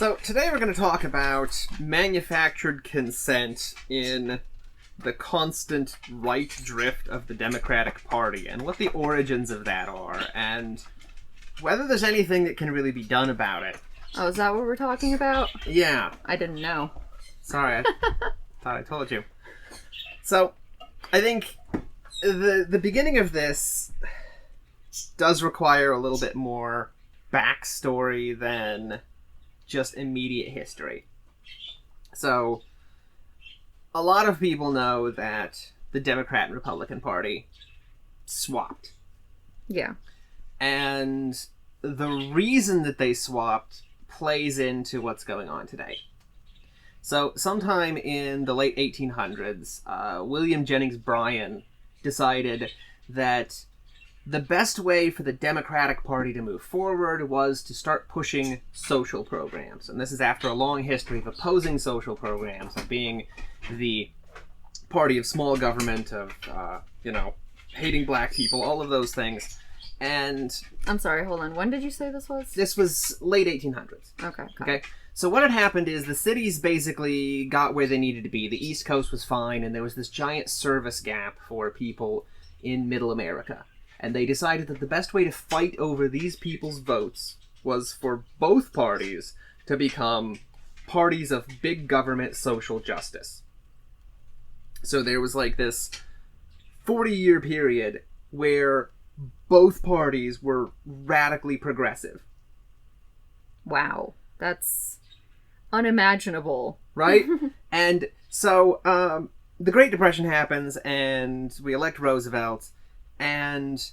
So today we're going to talk about manufactured consent in the constant right drift of the Democratic Party and what the origins of that are and whether there's anything that can really be done about it. Oh, is that what we're talking about? Yeah. I didn't know. Sorry, I thought I told you. So, I think the beginning of this does require a little bit more backstory than just immediate history. So, a lot of people know that the Democrat and Republican Party swapped. Yeah. And the reason that they swapped plays into what's going on today. So, sometime in the late 1800s, William Jennings Bryan decided that the best way for the Democratic Party to move forward was to start pushing social programs. And this is after a long history of opposing social programs, of being the party of small government, of, hating black people, all of those things. And I'm sorry, hold on. When did you say this was? This was late 1800s. Okay. So what had happened is the cities basically got where they needed to be. The East Coast was fine, and there was this giant service gap for people in Middle America. And they decided that the best way to fight over these people's votes was for both parties to become parties of big government social justice. So there was like this 40-year period where both parties were radically progressive. Wow. That's unimaginable. Right? And so the Great Depression happens, and we elect Roosevelt, and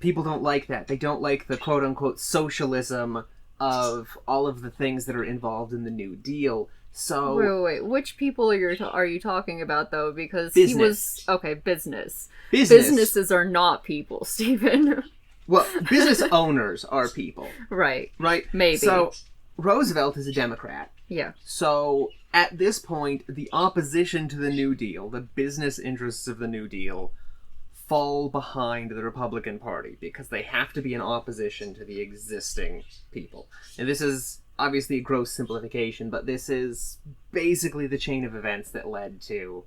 people don't like that. They don't like the quote-unquote socialism of all of the things that are involved in the New Deal. So Wait. Which people are you talking about, though? Because business. he was... Okay, business. Businesses are not people, Stephen. Well, business owners are people. Right. Right? Maybe. So Roosevelt is a Democrat. Yeah. So at this point, the opposition to the New Deal, the business interests of the New Deal, fall behind the Republican Party because they have to be in opposition to the existing people. And this is obviously a gross simplification, but this is basically the chain of events that led to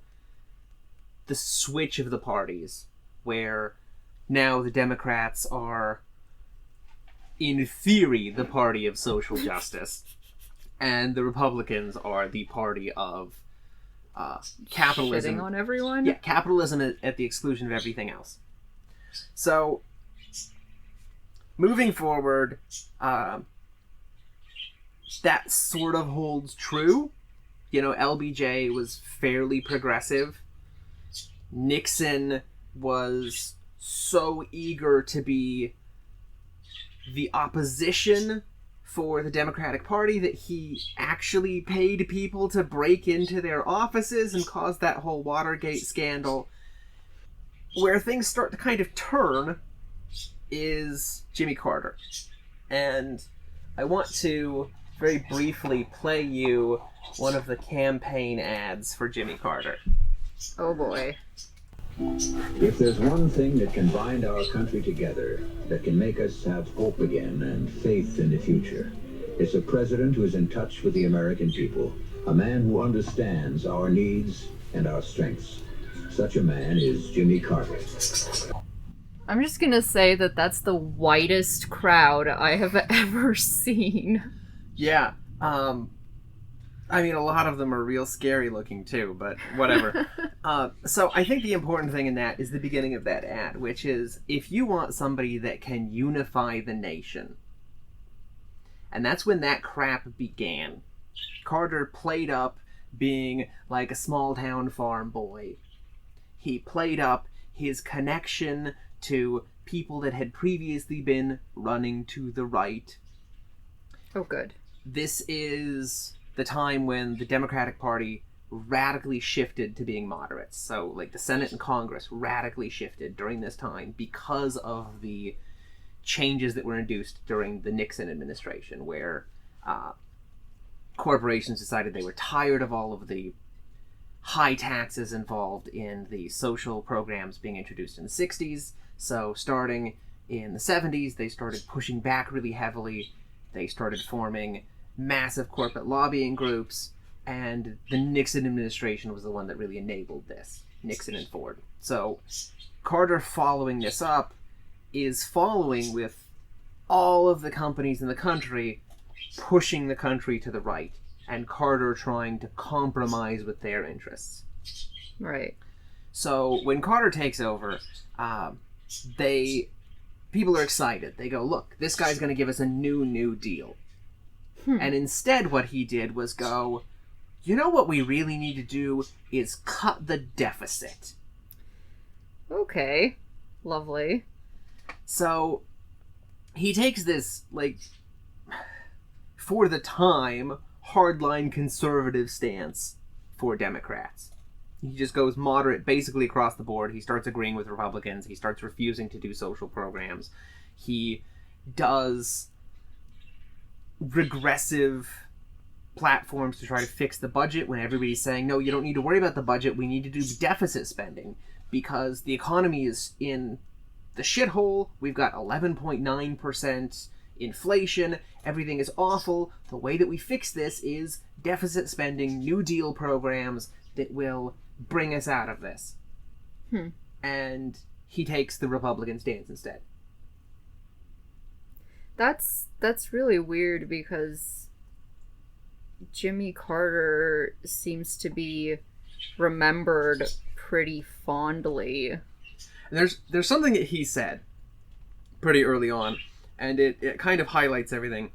the switch of the parties, where now the Democrats are, in theory, the party of social justice, and the Republicans are the party of capitalism. Shitting on everyone? Yeah, capitalism at the exclusion of everything else. So, moving forward, that sort of holds true. You know, LBJ was fairly progressive. Nixon was so eager to be the opposition for the Democratic Party that he actually paid people to break into their offices and cause that whole Watergate scandal. Where things start to kind of turn is Jimmy Carter. And I want to very briefly play you one of the campaign ads for Jimmy Carter. Oh boy. If there's one thing that can bind our country together, that can make us have hope again and faith in the future, it's a president who is in touch with the American people, a man who understands our needs and our strengths. Such a man is Jimmy Carter. I'm just gonna say that that's the whitest crowd I have ever seen. Yeah, I mean, a lot of them are real scary looking too, but whatever. So I think the important thing in that is the beginning of that ad, which is if you want somebody that can unify the nation. And that's when that crap began. Carter played up being like a small town farm boy. He played up his connection to people that had previously been running to the right. Oh, good. This is the time when the Democratic Party radically shifted to being moderates. So, like, the Senate and Congress radically shifted during this time because of the changes that were induced during the Nixon administration, where corporations decided they were tired of all of the high taxes involved in the social programs being introduced in the 60s. So starting in the 70s, they started pushing back really heavily. They started forming massive corporate lobbying groups, and the Nixon administration was the one that really enabled this. Nixon and Ford. So Carter following this up is following with all of the companies in the country pushing the country to the right, and Carter trying to compromise with their interests. Right. So when Carter takes over, people are excited. They go, look, this guy's going to give us a new deal. And instead what he did was go, you know what we really need to do is cut the deficit. Okay. Lovely. So he takes this, like, for the time, hardline conservative stance for Democrats. He just goes moderate basically across the board. He starts agreeing with Republicans. He starts refusing to do social programs. He does regressive platforms to try to fix the budget when everybody's saying, no, you don't need to worry about the budget. We need to do deficit spending because the economy is in the shithole. We've got 11.9% inflation. Everything is awful. The way that we fix this is deficit spending, New Deal programs that will bring us out of this. And he takes the Republican stance instead. That's really weird because Jimmy Carter seems to be remembered pretty fondly. And there's something that he said pretty early on, and it kind of highlights everything.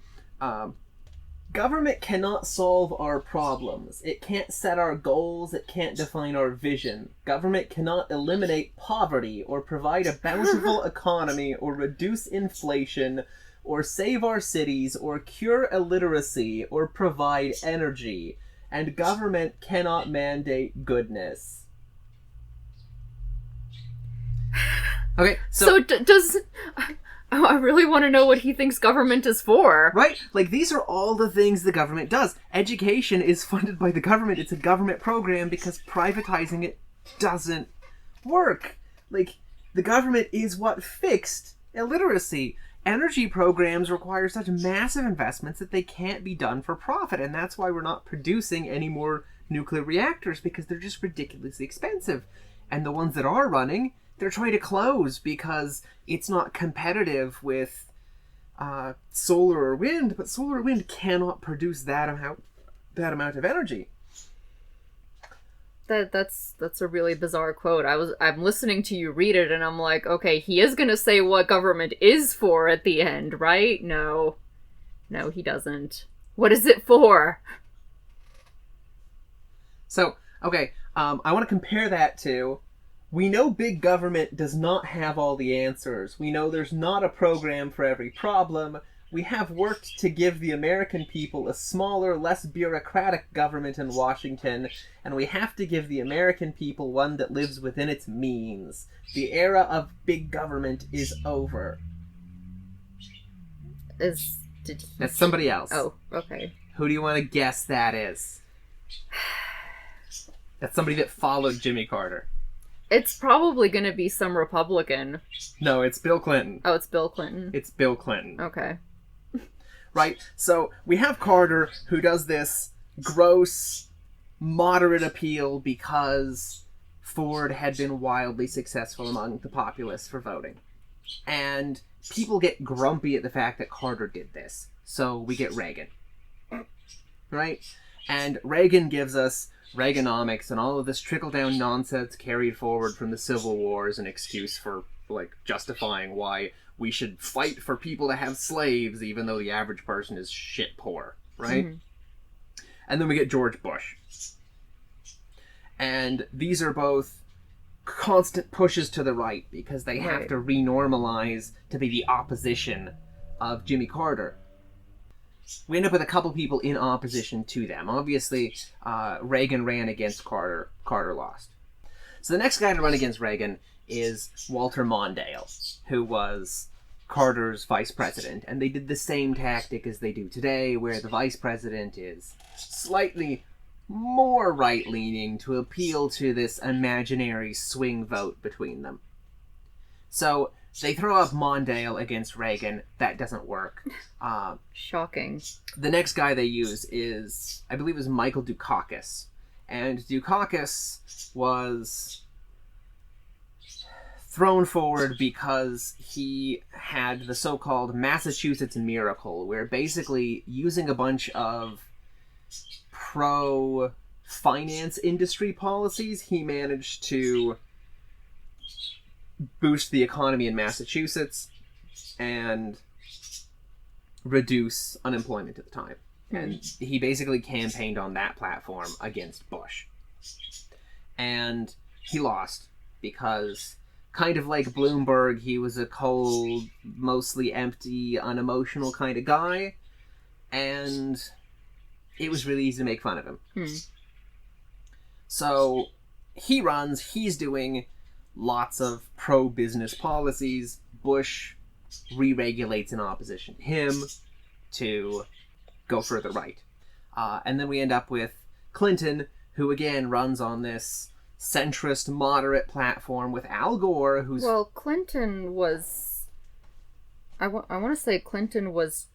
Government cannot solve our problems. It can't set our goals. It can't define our vision. Government cannot eliminate poverty or provide a bountiful economy or reduce inflation or save our cities or cure illiteracy or provide energy. And government cannot mandate goodness. Okay, so does... I really want to know what he thinks government is for. Right? Like, these are all the things the government does. Education is funded by the government. It's a government program because privatizing it doesn't work. Like, the government is what fixed illiteracy. Energy programs require such massive investments that they can't be done for profit, and that's why we're not producing any more nuclear reactors, because they're just ridiculously expensive. And the ones that are running, they're trying to close because it's not competitive with solar or wind, but solar or wind cannot produce that amount of energy. That's a really bizarre quote. I'm listening to you read it and I'm like, okay, he is gonna say what government is for at the end, right? No, he doesn't. What is it for? So, okay, I want to compare that to, we know big government does not have all the answers. We know there's not a program for every problem. We have worked to give the American people a smaller, less bureaucratic government in Washington, and we have to give the American people one that lives within its means. The era of big government is over. That's somebody else. Oh, okay. Who do you want to guess that is? That's somebody that followed Jimmy Carter. It's probably going to be some Republican. No, it's Bill Clinton. Oh, it's Bill Clinton. It's Bill Clinton. Okay. Right? So we have Carter, who does this gross, moderate appeal because Ford had been wildly successful among the populace for voting. And people get grumpy at the fact that Carter did this. So we get Reagan. Right? And Reagan gives us Reaganomics and all of this trickle-down nonsense carried forward from the Civil War as an excuse for, like, justifying why we should fight for people to have slaves even though the average person is shit poor, right? Mm-hmm. And then we get George Bush. And these are both constant pushes to the right because they have to renormalize to be the opposition of Jimmy Carter. We end up with a couple people in opposition to them. Obviously, Reagan ran against Carter. Carter lost. So the next guy to run against Reagan is Walter Mondale, who was Carter's vice president. And they did the same tactic as they do today, where the vice president is slightly more right-leaning to appeal to this imaginary swing vote between them. So They throw up Mondale against Reagan. That doesn't work. Shocking. The next guy they use is, I believe, Michael Dukakis. And Dukakis was thrown forward because he had the so-called Massachusetts Miracle, where basically using a bunch of pro-finance industry policies, he managed to boost the economy in Massachusetts and reduce unemployment at the time. And he basically campaigned on that platform against Bush. And he lost because, kind of like Bloomberg, he was a cold, mostly empty, unemotional kind of guy. And it was really easy to make fun of him. So he runs, he's doing lots of pro-business policies. Bush re-regulates in opposition to him to go further right. And then we end up with Clinton, who again runs on this centrist, moderate platform with Al Gore, who's... Well, Clinton was... I want to say Clinton was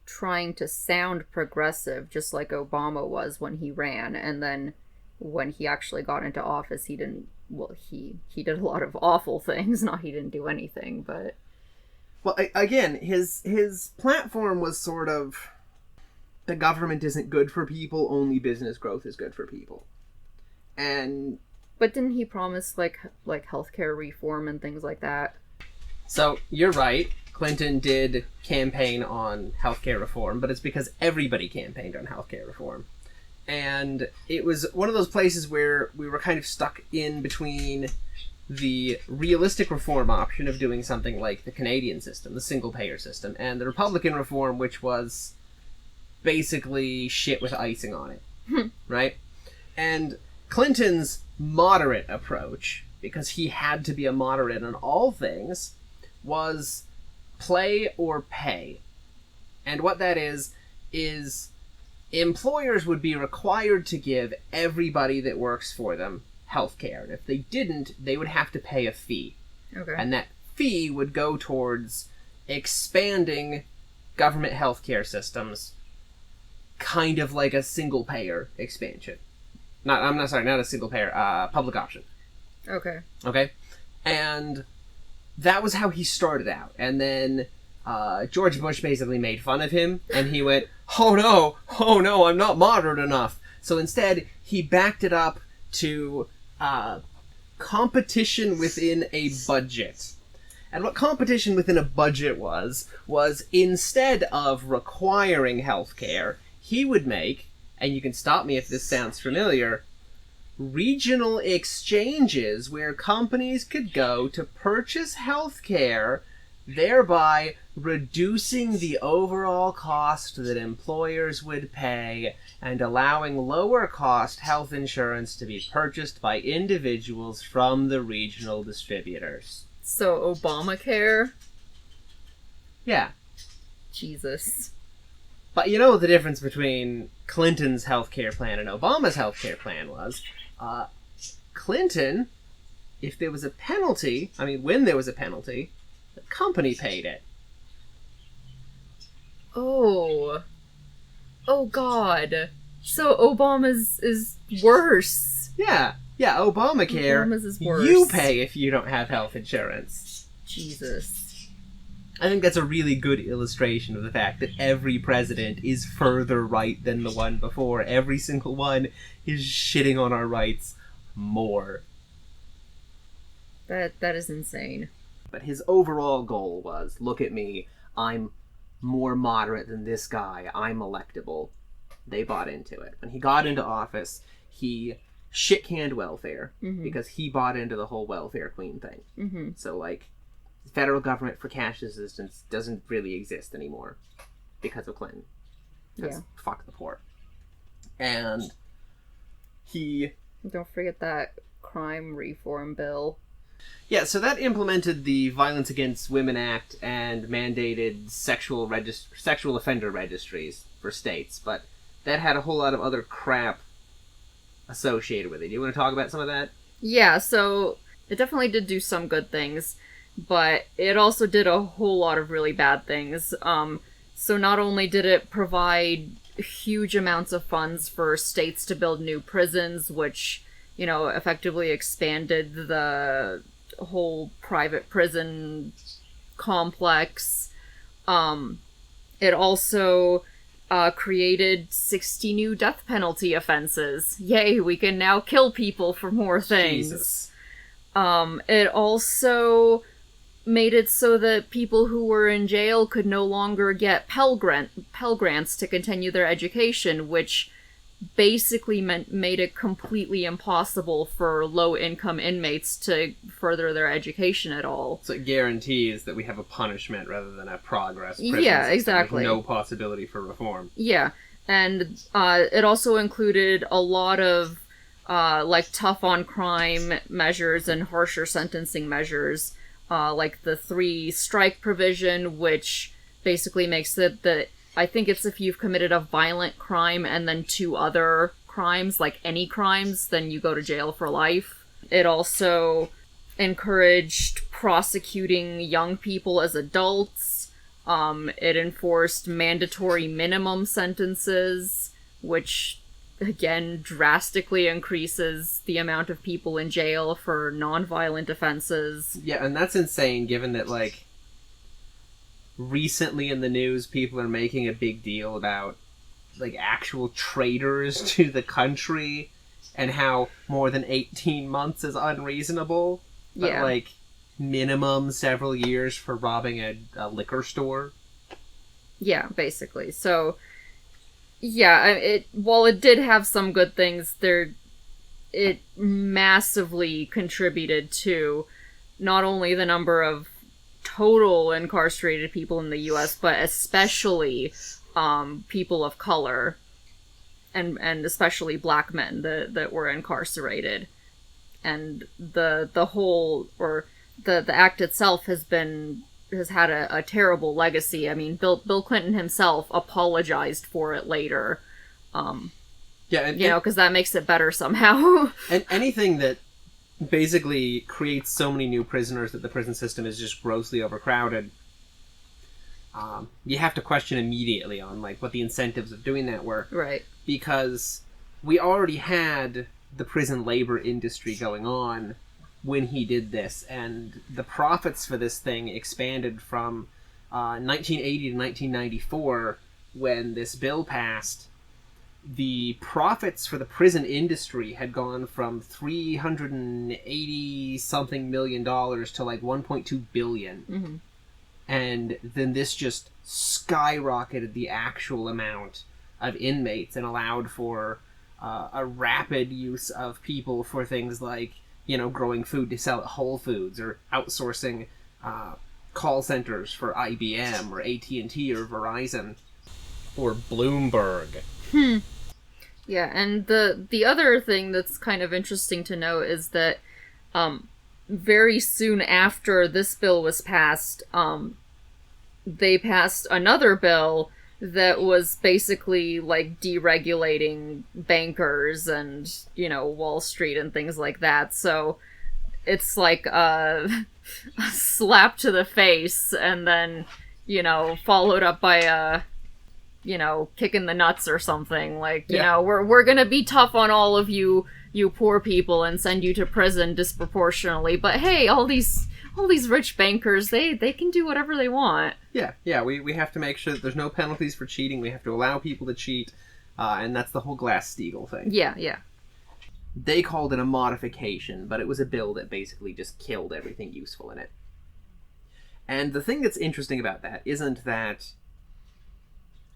trying to sound progressive, just like Obama was when he ran, and then when he actually got into office, he didn't... Well, he did a lot of awful things. Not he didn't do anything, but... Well, again, his platform was sort of... The government isn't good for people, only business growth is good for people. And... But didn't he promise, like healthcare reform and things like that? So, you're right. Clinton did campaign on healthcare reform, but it's because everybody campaigned on healthcare reform. And it was one of those places where we were kind of stuck in between the realistic reform option of doing something like the Canadian system, the single-payer system, and the Republican reform, which was basically shit with icing on it, right? And Clinton's moderate approach, because he had to be a moderate on all things, was play or pay. And what that is employers would be required to give everybody that works for them health care. And if they didn't, they would have to pay a fee. Okay. And that fee would go towards expanding government healthcare systems, kind of like a single-payer expansion. Not a single-payer, public option. Okay. Okay? And that was how he started out. And then George Bush basically made fun of him, and he went, oh no, I'm not moderate enough. So instead, he backed it up to competition within a budget. And what competition within a budget was instead of requiring healthcare, he would make, and you can stop me if this sounds familiar, regional exchanges where companies could go to purchase healthcare, thereby reducing the overall cost that employers would pay and allowing lower cost health insurance to be purchased by individuals from the regional distributors. So Obamacare? Yeah. Jesus. But you know what the difference between Clinton's healthcare plan and Obama's healthcare plan was? Clinton, if there was a penalty, when there was a penalty, the company paid it. Oh God. So Obama's is worse. Yeah, Obamacare, Obama's is worse. You pay if you don't have health insurance. Jesus. I think that's a really good illustration of the fact that every president is further right than the one before. Every single one is shitting on our rights more. That is insane. But his overall goal was, look at me, I'm more moderate than this guy, I'm electable. They bought into it. When he got into office, he shit-canned welfare, because he bought into the whole welfare queen thing. Mm-hmm. So, the federal government for cash assistance doesn't really exist anymore because of Clinton. Because fuck the poor. And he... Don't forget that crime reform bill. Yeah, so that implemented the Violence Against Women Act and mandated sexual offender registries for states, but that had a whole lot of other crap associated with it. Do you want to talk about some of that? Yeah, so it definitely did do some good things. but it also did a whole lot of really bad things. So not only did it provide huge amounts of funds for states to build new prisons, which, you know, effectively expanded the whole private prison complex, it also created 60 new death penalty offenses. Yay, we can now kill people for more things. Jesus. It also made it so that people who were in jail could no longer get Pell Grants to continue their education, which basically made it completely impossible for low-income inmates to further their education at all. So it guarantees that we have a punishment rather than a progress prison Yeah, system. exactly. There's no possibility for reform. Yeah, and it also included a lot of like tough-on-crime measures and harsher sentencing measures, like the 3-strike provision, which basically makes it that I think it's if you've committed a violent crime and then 2 other crimes, like any crimes, then you go to jail for life. It also encouraged prosecuting young people as adults. It enforced mandatory minimum sentences, which, again, drastically increases the amount of people in jail for non-violent offenses. Yeah, and that's insane given that, like, recently in the news, people are making a big deal about, like, actual traitors to the country and how more than 18 months is unreasonable. But, Yeah. like, minimum several years for robbing a liquor store. Yeah, basically. So, yeah, while it did have some good things, it massively contributed to not only the number of total incarcerated people in the U.S., but especially people of color, and especially black men that were incarcerated. And the whole, or the act itself has had a terrible legacy. I mean, Bill Clinton himself apologized for it later. Yeah, and, You know, because that makes it better somehow. and anything that basically creates so many new prisoners that the prison system is just grossly overcrowded, you have to question immediately on, like, what the incentives of doing that were. Right. Because we already had the prison labor industry going on when he did this, and the profits for this thing expanded from 1980 to 1994 when this bill passed. The profits for the prison industry had gone from $380-something million to like $1.2 billion. Mm-hmm. And then this just skyrocketed the actual amount of inmates and allowed for a rapid use of people for things like, you know, growing food to sell at Whole Foods, or outsourcing call centers for IBM or AT&T or Verizon or Bloomberg. Yeah, and the other thing that's kind of interesting to note is that very soon after this bill was passed, they passed another bill that was basically like deregulating bankers and, you know, Wall Street and things like that. So it's like a slap to the face, and then, you know, followed up by a, you know, kick in the nuts or something. Like, you know, we're gonna be tough on all of you poor people and send you to prison disproportionately. But hey, all these rich bankers, they can do whatever they want. Yeah, we have to make sure that there's no penalties for cheating. We have to allow people to cheat, and that's the whole Glass-Steagall thing. Yeah. They called it a modification, but it was a bill that basically just killed everything useful in it. And the thing that's interesting about that isn't that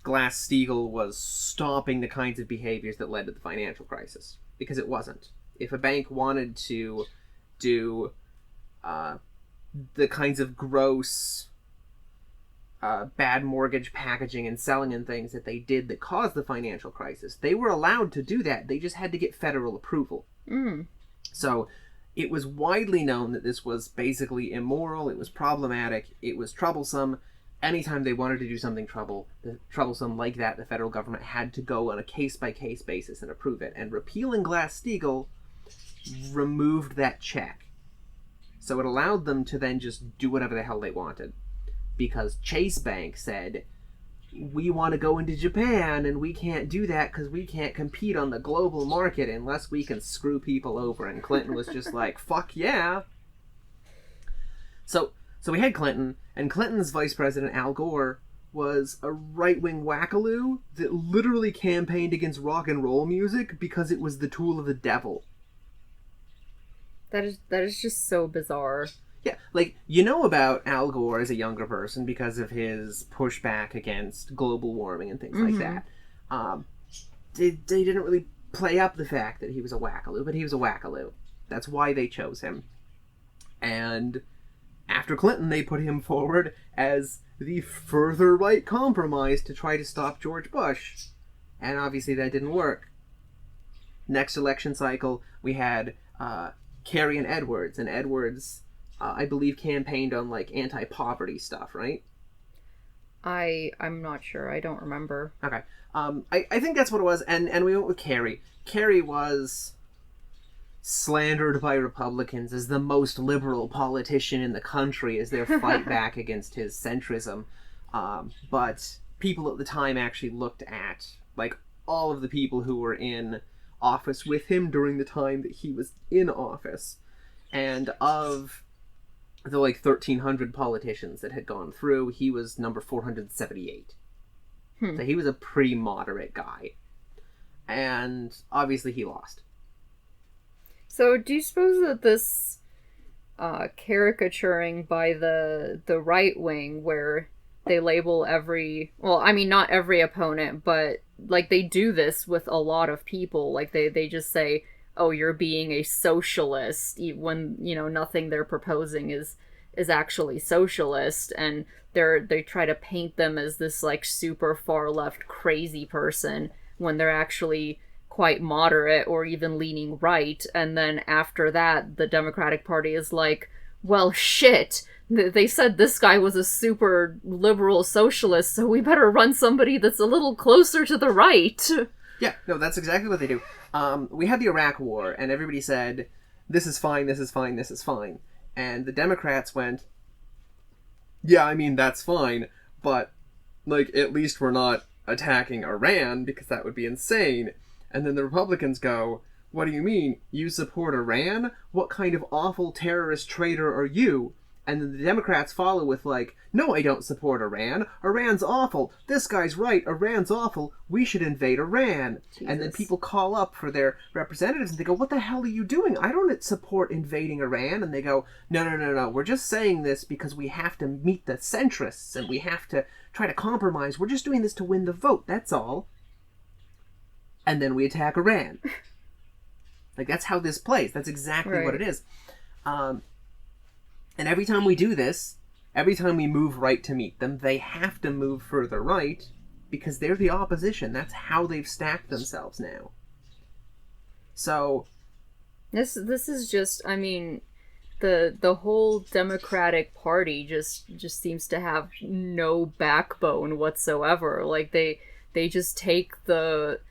Glass-Steagall was stopping the kinds of behaviors that led to the financial crisis, because it wasn't. If a bank wanted to do the kinds of gross bad mortgage packaging and selling and things that they did that caused the financial crisis, they were allowed to do that. They just had to get federal approval. So it was widely known that this was basically immoral, it was problematic, it was troublesome. Anytime they wanted to do something troublesome like that, the federal government had to go on a case-by-case basis and approve it. And repealing Glass-Steagall removed that check. So it allowed them to then just do whatever the hell they wanted. Because Chase Bank said, we want to go into Japan, and we can't do that because we can't compete on the global market unless we can screw people over. And Clinton was just like, fuck yeah. So we had Clinton, and Clinton's vice president, Al Gore, was a right-wing wackaloo that literally campaigned against rock and roll music because it was the tool of the devil. That is just so bizarre. Yeah, like, you know about Al Gore as a younger person because of his pushback against global warming and things like that. They didn't really play up the fact that he was a wackaloo, but he was a wackaloo. That's why they chose him. And after Clinton, they put him forward as the further right compromise to try to stop George Bush. And obviously that didn't work. Next election cycle, we had Kerry and Edwards. And Edwards, I believe, campaigned on, like, anti-poverty stuff, right? I'm not sure. I don't remember. Okay. I think that's what it was. And we went with Kerry. Kerry was slandered by Republicans as the most liberal politician in the country as their fight back against his centrism. But people at the time actually looked at, like, all of the people who were in office with him during the time that he was in office. And of the, like, 1,300 politicians that had gone through, he was number 478. So he was a pretty moderate guy. And obviously he lost. So, do you suppose that this caricaturing by the right wing, where they label every, well, I mean, not every opponent, but, like, they do this with a lot of people. Like, they just say, oh, you're being a socialist, when, you know, nothing they're proposing is actually socialist, and they try to paint them as this, like, super far left crazy person when they're actually quite moderate or even leaning right. And then after that, the Democratic Party is like, well, shit, they said this guy was a super liberal socialist, so we better run somebody that's a little closer to the right. Yeah, no, that's exactly what they do. We had the Iraq War, and everybody said, this is fine, this is fine, this is fine. And the Democrats went, yeah, I mean, that's fine, but, like, at least we're not attacking Iran, because that would be insane. And then the Republicans go, what do you mean? You support Iran? What kind of awful terrorist traitor are you? And then the Democrats follow with, like, no, I don't support Iran. Iran's awful. This guy's right. Iran's awful. We should invade Iran. Jesus. And then people call up for their representatives and they go, what the hell are you doing? I don't support invading Iran. And they go, no. We're just saying this because we have to meet the centrists and we have to try to compromise. We're just doing this to win the vote. That's all. And then we attack Iran. Like, that's how this plays. That's exactly what it is. And every time we do this, every time we move right to meet them, they have to move further right because they're the opposition. That's how they've stacked themselves now. So this is just, I mean, the whole Democratic Party just seems to have no backbone whatsoever. Like, they just take the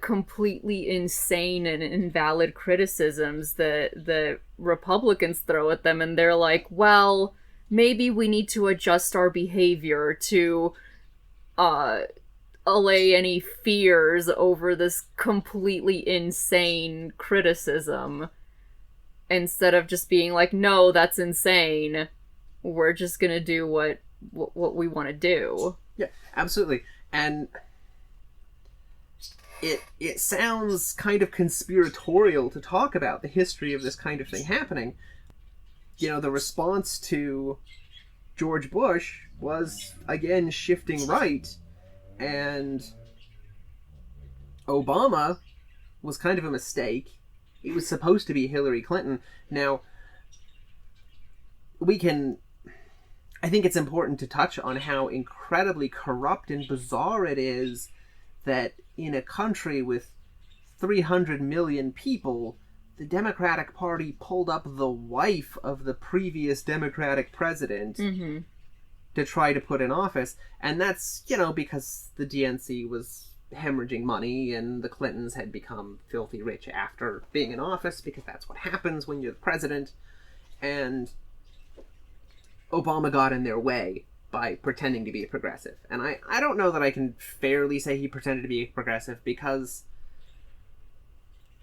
completely insane and invalid criticisms that Republicans throw at them, and they're like, well, maybe we need to adjust our behavior to allay any fears over this completely insane criticism, instead of just being like, no, that's insane, we're just gonna do what we want to do. Yeah, absolutely. And it sounds kind of conspiratorial to talk about the history of this kind of thing happening. You know, the response to George Bush was, again, shifting right, and Obama was kind of a mistake. It was supposed to be Hillary Clinton. Now, I think it's important to touch on how incredibly corrupt and bizarre it is that in a country with 300 million people, the Democratic Party pulled up the wife of the previous Democratic president to try to put in office. And that's, you know, because the DNC was hemorrhaging money and the Clintons had become filthy rich after being in office, because that's what happens when you're the president. And Obama got in their way by pretending to be a progressive. And I don't know that I can fairly say he pretended to be a progressive, because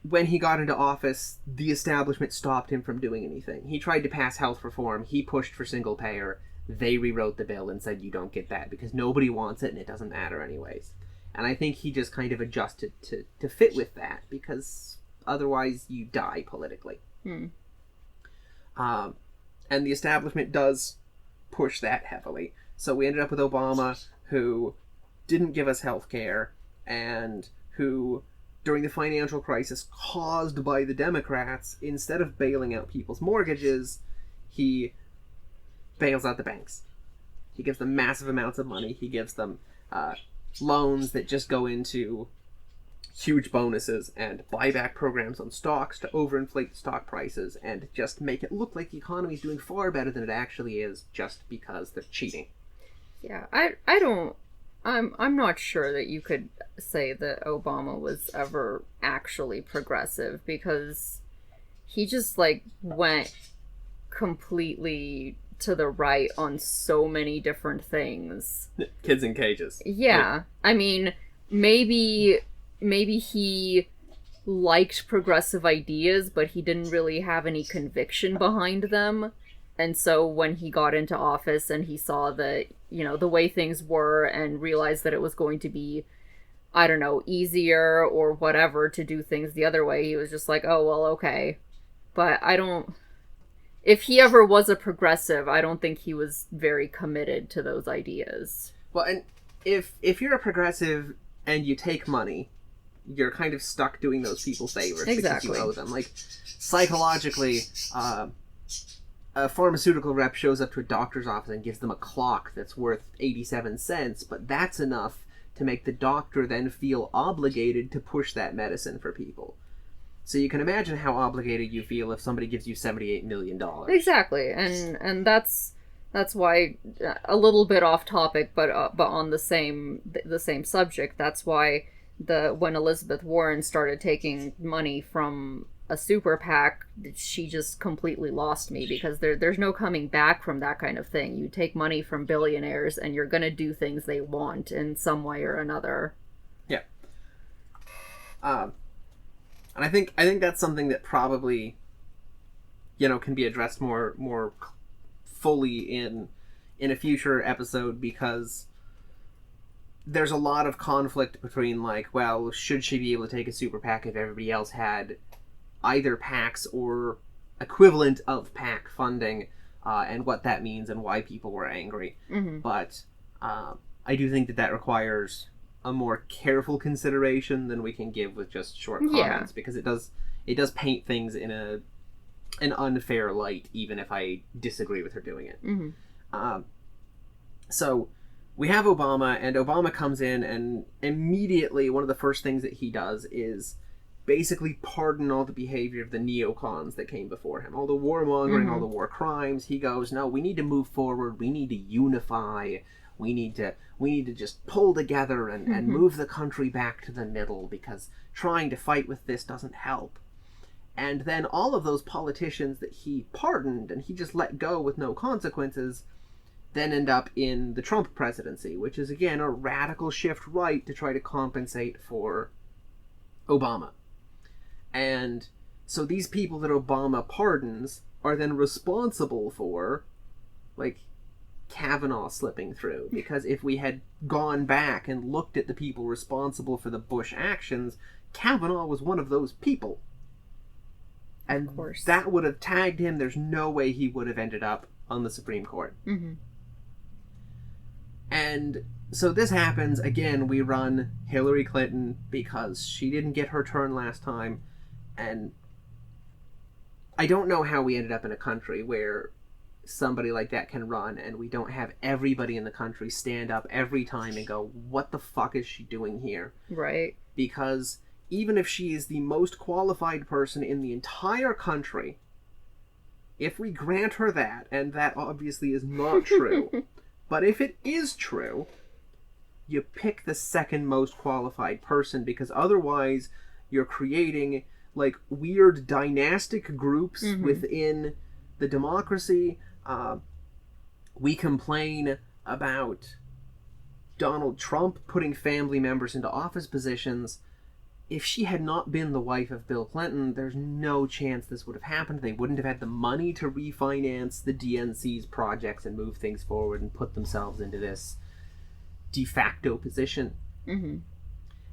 when he got into office, the establishment stopped him from doing anything. He tried to pass health reform. He pushed for single payer. They rewrote the bill and said, you don't get that because nobody wants it and it doesn't matter anyways. And I think he just kind of adjusted to fit with that, because otherwise you die politically. And the establishment does push that heavily. So we ended up with Obama, who didn't give us health care, and who, during the financial crisis caused by the Democrats, instead of bailing out people's mortgages, he bails out the banks. He gives them massive amounts of money. He gives them loans that just go into huge bonuses and buyback programs on stocks to overinflate the stock prices and just make it look like the economy is doing far better than it actually is, just because they're cheating. Yeah, I'm not sure that you could say that Obama was ever actually progressive, because he just went completely to the right on so many different things. Kids in cages. Yeah. I mean, maybe he liked progressive ideas, but he didn't really have any conviction behind them. And so when he got into office and he saw that, the way things were, and realized that it was going to be, I don't know, easier or whatever to do things the other way, he was just like, oh, well, okay. But if he ever was a progressive, I don't think he was very committed to those ideas. Well, and if you're a progressive and you take money, you're kind of stuck doing those people favors. Exactly. Because you owe them. Psychologically, a pharmaceutical rep shows up to a doctor's office and gives them a clock that's worth 87 cents, but that's enough to make the doctor then feel obligated to push that medicine for people. So you can imagine how obligated you feel if somebody gives you $78 million. Exactly, and that's why, a little bit off topic, but on the same subject, that's why when Elizabeth Warren started taking money from a super PAC, she just completely lost me, because there's no coming back from that kind of thing. You take money from billionaires and you're gonna do things they want in some way or another. Yeah. And I think that's something that probably, can be addressed more fully in a future episode, because there's a lot of conflict between, well, should she be able to take a super PAC if everybody else had either PACs or equivalent of PAC funding, and what that means and why people were angry. Mm-hmm. But I do think that requires a more careful consideration than we can give with just short comments, because it does paint things in an unfair light, even if I disagree with her doing it. Mm-hmm. So we have Obama, and Obama comes in, and immediately one of the first things that he does is basically pardon all the behavior of the neocons that came before him. All the warmongering, all the war crimes. He goes, no, we need to move forward. We need to unify. We need to just pull together and move the country back to the middle, because trying to fight with this doesn't help. And then all of those politicians that he pardoned and he just let go with no consequences then end up in the Trump presidency, which is, again, a radical shift right to try to compensate for Obama. And so these people that Obama pardons are then responsible for, Kavanaugh slipping through. Because if we had gone back and looked at the people responsible for the Bush actions, Kavanaugh was one of those people. And that would have tagged him. There's no way he would have ended up on the Supreme Court. Mm-hmm. And so this happens. Again, we run Hillary Clinton because she didn't get her turn last time. And I don't know how we ended up in a country where somebody like that can run, and we don't have everybody in the country stand up every time and go, what the fuck is she doing here? Right. Because even if she is the most qualified person in the entire country, if we grant her that, and that obviously is not true, but if it is true, you pick the second most qualified person, because otherwise you're creating weird dynastic groups within the democracy. We complain about Donald Trump putting family members into office positions. If she had not been the wife of Bill Clinton, there's no chance this would have happened. They wouldn't have had the money to refinance the DNC's projects and move things forward and put themselves into this de facto position. Mm-hmm.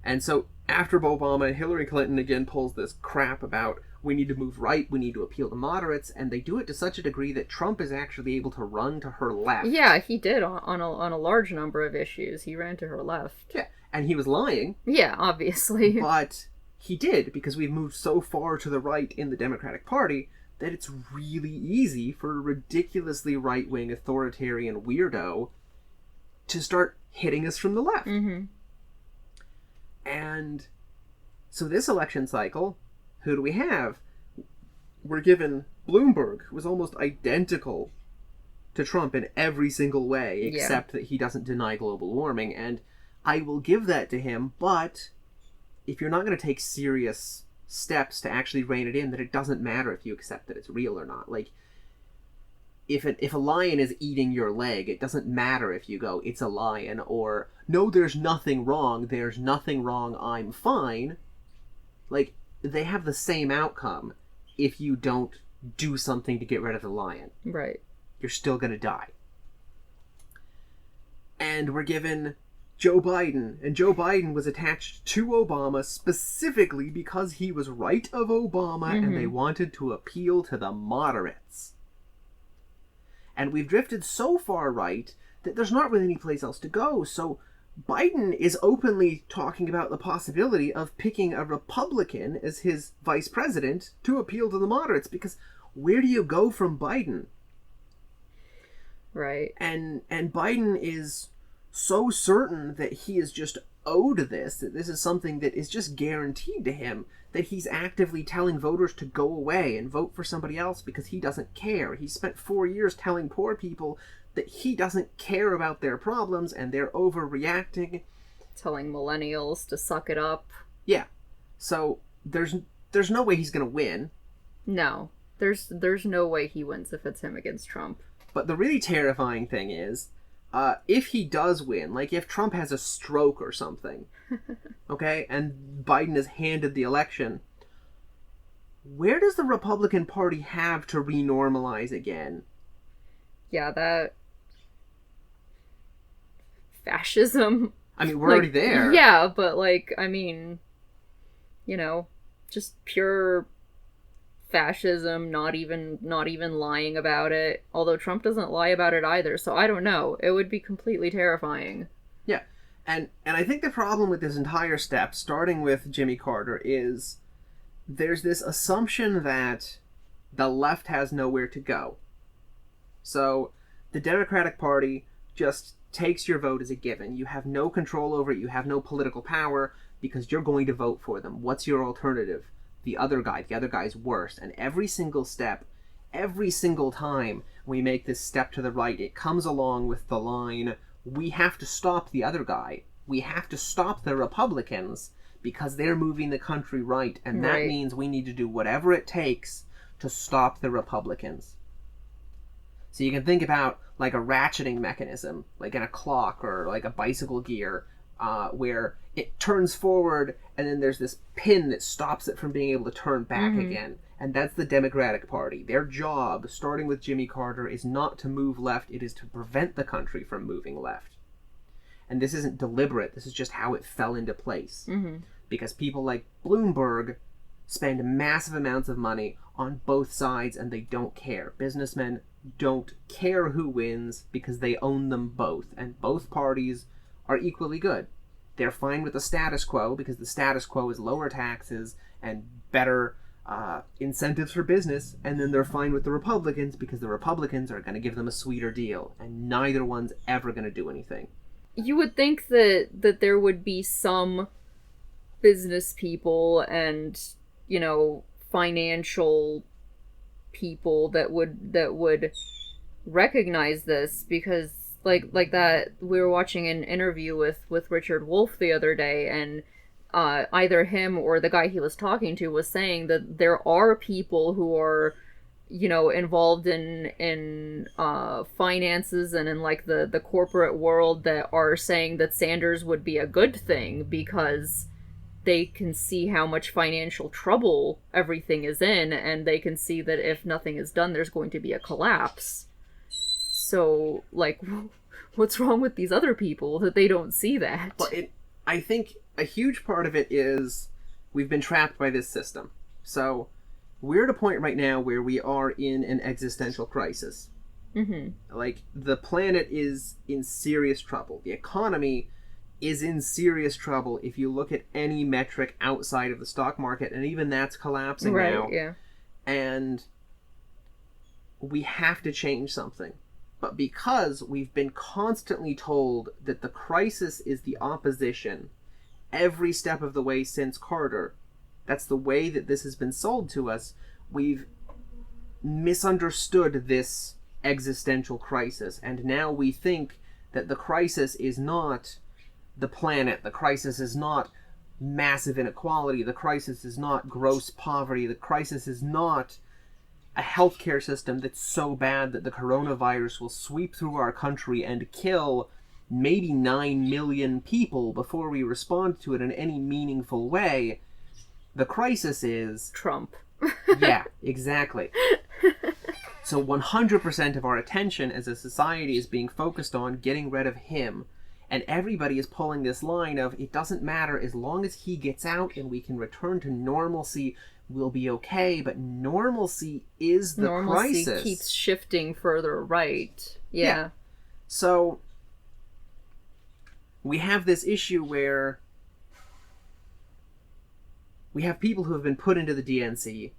And so after Obama, Hillary Clinton again pulls this crap about we need to move right, we need to appeal to moderates, and they do it to such a degree that Trump is actually able to run to her left. Yeah, he did on a large number of issues. He ran to her left. Yeah, and he was lying. Yeah, obviously. But he did, because we've moved so far to the right in the Democratic Party that it's really easy for a ridiculously right-wing authoritarian weirdo to start hitting us from the left. Mm-hmm. And so this election cycle, who do we have? We're given Bloomberg, who was almost identical to Trump in every single way, except that he doesn't deny global warming. And I will give that to him, but if you're not going to take serious steps to actually rein it in, then it doesn't matter if you accept that it's real or not. Like, if a lion is eating your leg, it doesn't matter if you go, it's a lion, or, no, there's nothing wrong, I'm fine. Like, they have the same outcome if you don't do something to get rid of the lion. Right. You're still gonna die. And we're given Joe Biden, and Joe Biden was attached to Obama specifically because he was right of Obama, and they wanted to appeal to the moderates. And we've drifted so far right that there's not really any place else to go. So Biden is openly talking about the possibility of picking a Republican as his vice president to appeal to the moderates, because where do you go from Biden? Right. And Biden is so certain that he is just owed this, that this is something that is just guaranteed to him, that he's actively telling voters to go away and vote for somebody else because he doesn't care. He spent 4 years telling poor people that he doesn't care about their problems and they're overreacting. Telling millennials to suck it up. Yeah. So there's no way he's going to win. No. There's no way he wins if it's him against Trump. But the really terrifying thing is, if he does win, like if Trump has a stroke or something, okay, and Biden is handed the election, where does the Republican Party have to renormalize again? Yeah, that fascism. I mean, we're already there. Yeah, but I mean, just pure fascism, not even lying about it. Although Trump doesn't lie about it either, so I don't know. It would be completely terrifying. Yeah. And I think the problem with this entire step, starting with Jimmy Carter, is there's this assumption that the left has nowhere to go. So the Democratic Party just takes your vote as a given. You have no control over it. You have no political power because you're going to vote for them. What's your alternative? The other guy. The other guy's worse. And every single step, every single time we make this step to the right, it comes along with the line, we have to stop the other guy. We have to stop the Republicans because they're moving the country right. And that means we need to do whatever it takes to stop the Republicans. So you can think about like a ratcheting mechanism, like in a clock or like a bicycle gear, where it turns forward and then there's this pin that stops it from being able to turn back again. And that's the Democratic Party. Their job, starting with Jimmy Carter, is not to move left, it is to prevent the country from moving left. And this isn't deliberate, this is just how it fell into place. Because people like Bloomberg spend massive amounts of money on both sides and they don't care. Businessmen don't care who wins because they own them both, and both parties are equally good. They're fine with the status quo because the status quo is lower taxes and better incentives for business, and then they're fine with the Republicans because the Republicans are going to give them a sweeter deal, and neither one's ever going to do anything. You would think that there would be some business people and, financial people that would recognize this, because like that we were watching an interview with Richard Wolff the other day, and either him or the guy he was talking to was saying that there are people who are involved in finances and in like the corporate world that are saying that Sanders would be a good thing because they can see how much financial trouble everything is in, and they can see that if nothing is done, there's going to be a collapse. So, like, what's wrong with these other people that they don't see that? But I think a huge part of it is we've been trapped by this system. So we're at a point right now where we are in an existential crisis. Mm-hmm. Like, the planet is in serious trouble. The economy is in serious trouble if you look at any metric outside of the stock market, and even that's collapsing now. Yeah. And we have to change something. But because we've been constantly told that the crisis is the opposition every step of the way since Carter, that's the way that this has been sold to us, we've misunderstood this existential crisis. And now we think that the crisis is not the planet, the crisis is not massive inequality, the crisis is not gross poverty, the crisis is not a healthcare system that's so bad that the coronavirus will sweep through our country and kill maybe 9 million people before we respond to it in any meaningful way. The crisis is Trump. Yeah, exactly. So 100% of our attention as a society is being focused on getting rid of him. And everybody is pulling this line of, it doesn't matter, as long as he gets out and we can return to normalcy, we'll be okay. But normalcy is the crisis. Normalcy keeps shifting further right. Yeah. So we have this issue where we have people who have been put into the DNC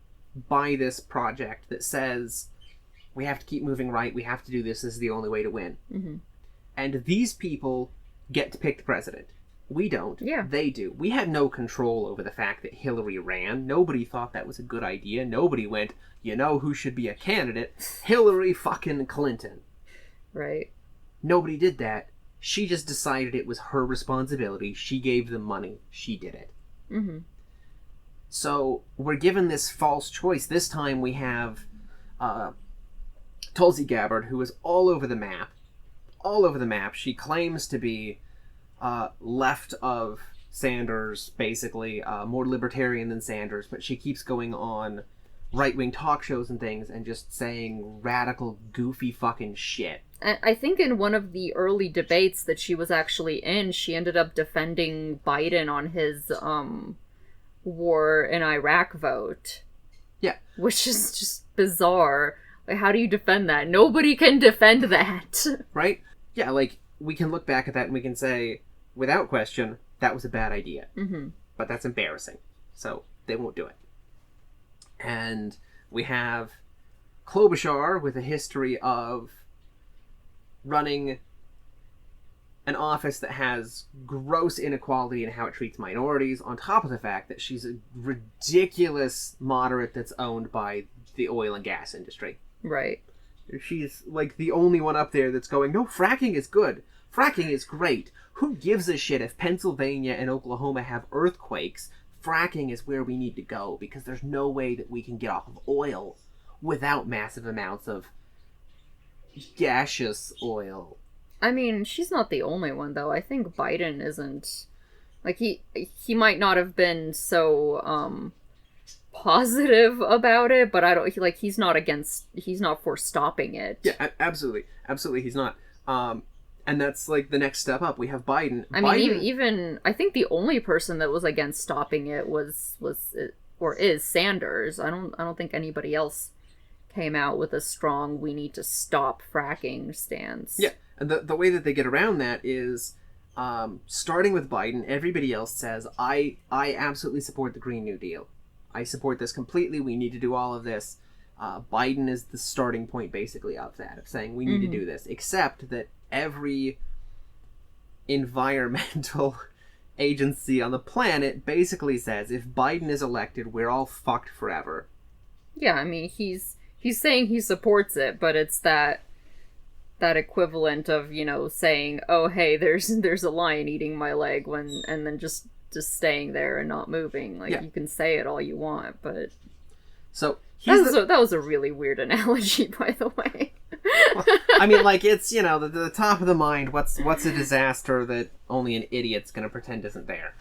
by this project that says, we have to keep moving right, we have to do this is the only way to win. Mm-hmm. And these people get to pick the president. We don't. Yeah. They do. We had no control over the fact that Hillary ran. Nobody thought that was a good idea. Nobody went, you know who should be a candidate? Hillary fucking Clinton. Right. Nobody did that. She just decided it was her responsibility. She gave them money. She did it. Mm-hmm. So we're given this false choice. This time we have Tulsi Gabbard, who is all over the map. All over the map. She claims to be left of Sanders, basically, more libertarian than Sanders, but she keeps going on right-wing talk shows and things and just saying radical, goofy fucking shit. I think in one of the early debates that she was actually in, she ended up defending Biden on his war in Iraq vote. Yeah. Which is just bizarre. Like, how do you defend that? Nobody can defend that. Right? Yeah, like, we can look back at that and we can say, without question, that was a bad idea. Mm-hmm. But that's embarrassing. So, they won't do it. And we have Klobuchar with a history of running an office that has gross inequality in how it treats minorities, on top of the fact that she's a ridiculous moderate that's owned by the oil and gas industry. Right. She's like the only one up there that's going, no, fracking is good. Fracking is great. Who gives a shit if Pennsylvania and Oklahoma have earthquakes? Fracking is where we need to go because there's no way that we can get off of oil without massive amounts of gaseous oil. I mean, she's not the only one, though. I think Biden isn't... Like, he might not have been so, positive about it, but I don't... he's not for stopping it. Yeah, absolutely. Absolutely, he's not. And that's, like, the next step up. We have Biden. I mean, even... I think the only person that was against stopping it is Sanders. I don't think anybody else came out with a strong, we need to stop fracking stance. Yeah. And the way that they get around that is, starting with Biden, everybody else says, I absolutely support the Green New Deal. I support this completely. We need to do all of this. Biden is the starting point, basically, of that, of saying we need to do this. Except that every environmental agency on the planet basically says, if Biden is elected, we're all fucked forever. Yeah, I mean, he's saying he supports it, but it's that equivalent of, saying, oh, hey, there's a lion eating my leg, and then just staying there and not moving. Like, yeah. You can say it all you want, but... So that was a really weird analogy, by the way. I mean, like, it's, the top of the mind. What's a disaster that only an idiot's going to pretend isn't there?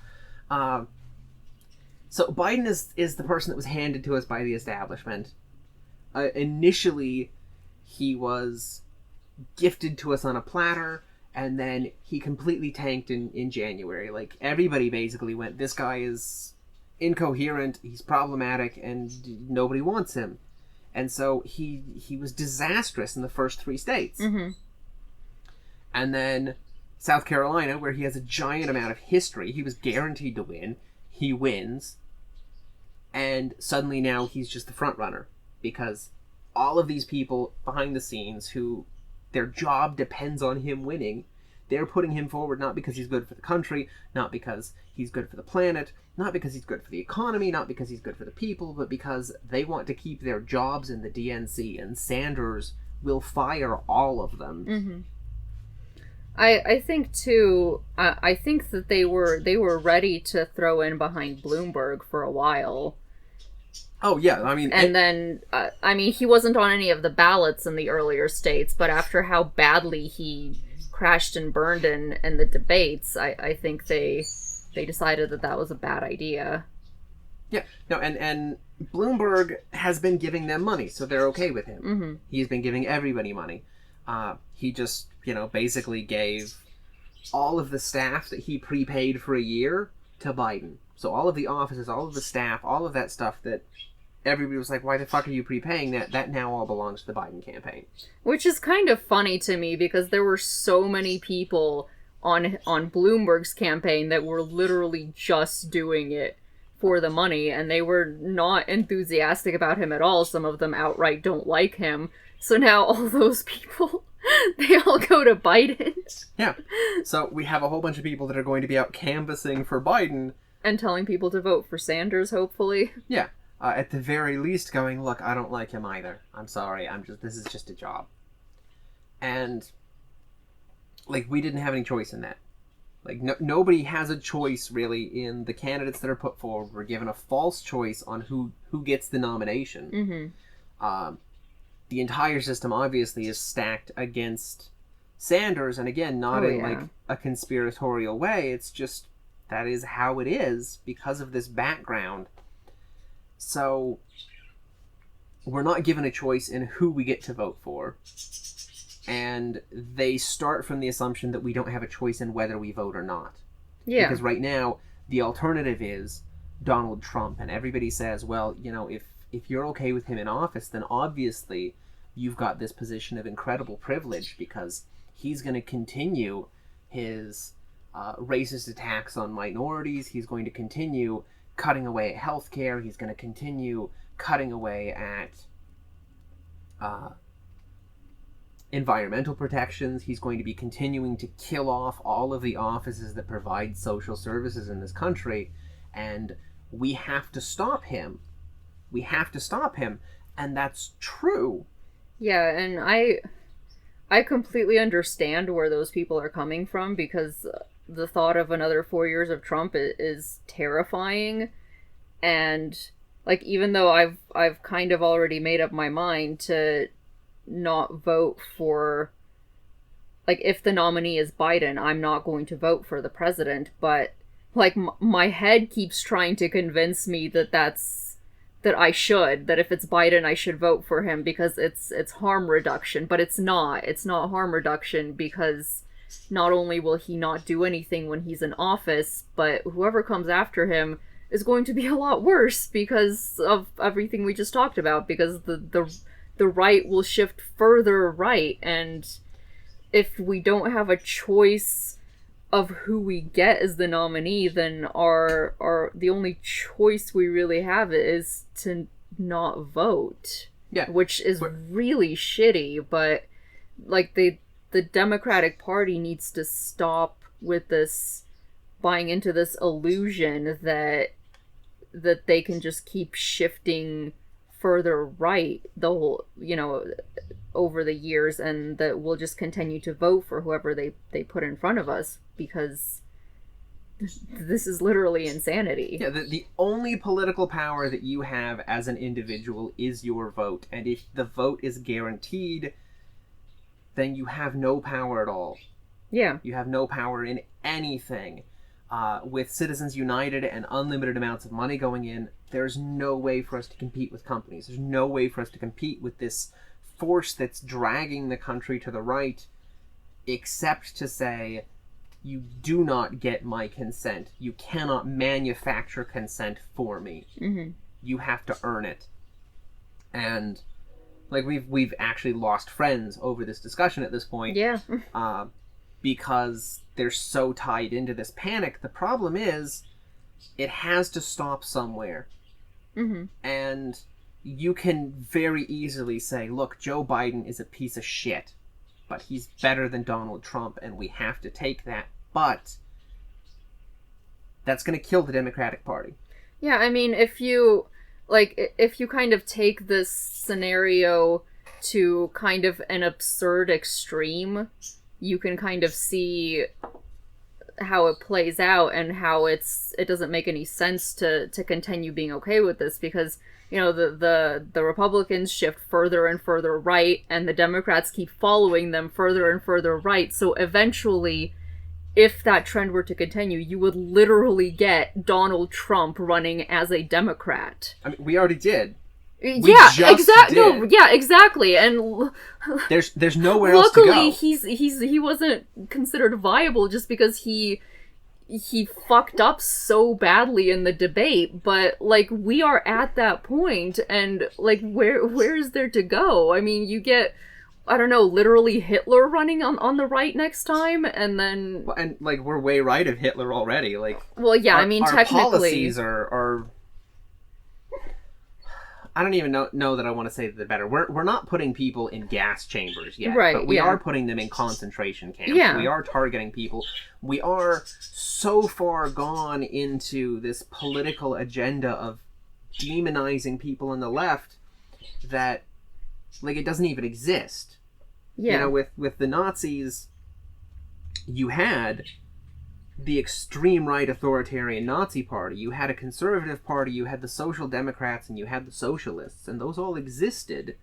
So Biden is the person that was handed to us by the establishment. Initially, he was gifted to us on a platter, and then he completely tanked in January. Like, everybody basically went, this guy is incoherent, he's problematic, and nobody wants him. And so he was disastrous in the first 3 states. Mm-hmm. And then South Carolina, where he has a giant amount of history, he was guaranteed to win. He wins. And suddenly now he's just the front runner. Because all of these people behind the scenes who their job depends on him winning, they're putting him forward not because he's good for the country, not because he's good for the planet, not because he's good for the economy, not because he's good for the people, but because they want to keep their jobs in the DNC, and Sanders will fire all of them. Mm-hmm. I think too. I think that they were ready to throw in behind Bloomberg for a while. Oh yeah, I mean, and then he wasn't on any of the ballots in the earlier states, but after how badly he crashed and burned in the debates, I think they decided that was a bad idea. Yeah, no, and Bloomberg has been giving them money, so they're okay with him. Mm-hmm. He's been giving everybody money. He just, basically gave all of the staff that he prepaid for a year to Biden. So all of the offices, all of the staff, all of that stuff that everybody was like, why the fuck are you prepaying that? That now all belongs to the Biden campaign. Which is kind of funny to me, because there were so many people on Bloomberg's campaign that were literally just doing it for the money, and they were not enthusiastic about him at all. Some of them outright don't like him. So now all those people, they all go to Biden. Yeah. So we have a whole bunch of people that are going to be out canvassing for Biden. And telling people to vote for Sanders, hopefully. Yeah. At the very least going, look, I don't like him either. I'm sorry. This is just a job. And, like, we didn't have any choice in that. Like, nobody has a choice, really, in the candidates that are put forward. We're given a false choice on who gets the nomination. Mm-hmm. The entire system, obviously, is stacked against Sanders. And again, not in, like, a conspiratorial way. It's just, that is how it is because of this background. So, we're not given a choice in who we get to vote for. And they start from the assumption that we don't have a choice in whether we vote or not. Yeah. Because right now, the alternative is Donald Trump. And everybody says, well, if you're okay with him in office, then obviously you've got this position of incredible privilege, because he's going to continue his racist attacks on minorities. He's going to continue cutting away at healthcare. He's going to continue cutting away at environmental protections. He's going to be continuing to kill off all of the offices that provide social services in this country. And we have to stop him. We have to stop him. And that's true. Yeah, and I completely understand where those people are coming from, because the thought of another 4 years of Trump is terrifying. And, like, even though I've kind of already made up my mind to not vote for, like, if the nominee is Biden, I'm not going to vote for the president, but, like, my head keeps trying to convince me that I should, that if it's Biden, I should vote for him, because it's harm reduction. But it's not harm reduction, because not only will he not do anything when he's in office, but whoever comes after him is going to be a lot worse because of everything we just talked about, because the right will shift further right. And if we don't have a choice of who we get as the nominee, then the only choice we really have is to not vote. Yeah. Which is really shitty, but, like, the Democratic Party needs to stop with this, buying into this illusion that they can just keep shifting further right the whole, over the years, and that we'll just continue to vote for whoever they put in front of us, because this is literally insanity. Yeah, the only political power that you have as an individual is your vote. And if the vote is guaranteed, then you have no power at all. Yeah. You have no power in anything. With Citizens United and unlimited amounts of money going in, there's no way for us to compete with companies. There's no way for us to compete with this force that's dragging the country to the right, except to say, you do not get my consent. You cannot manufacture consent for me. Mm-hmm. You have to earn it. And like we've actually lost friends over this discussion at this point. Yeah. Because they're so tied into this panic. The problem is, it has to stop somewhere. Mm-hmm. And you can very easily say, look, Joe Biden is a piece of shit, but he's better than Donald Trump, and we have to take that. But that's going to kill the Democratic Party. Yeah, I mean, if you kind of take this scenario to kind of an absurd extreme, you can kind of see how it plays out and how it doesn't make any sense to continue being okay with this, because, you know, the Republicans shift further and further right, and the Democrats keep following them further and further right. So eventually, if that trend were to continue, you would literally get Donald Trump running as a Democrat. I mean, we already did. Yeah, exactly. No, yeah, exactly. And there's nowhere else to go. Luckily, he wasn't considered viable just because he fucked up so badly in the debate. But like, we are at that point, and like, where is there to go? I mean, you get, I don't know, literally Hitler running on the right next time, and then... And, like, we're way right of Hitler already, like... Well, yeah, I mean, technically... Our policies are... I don't even know that I want to say that they're better. We're not putting people in gas chambers yet, right, but we yeah. are putting them in concentration camps. Yeah. We are targeting people. We are so far gone into this political agenda of demonizing people on the left that, like, it doesn't even exist. Yeah. You know, with the Nazis, you had the extreme right authoritarian Nazi party, you had a conservative party, you had the Social Democrats, and you had the Socialists, and those all existed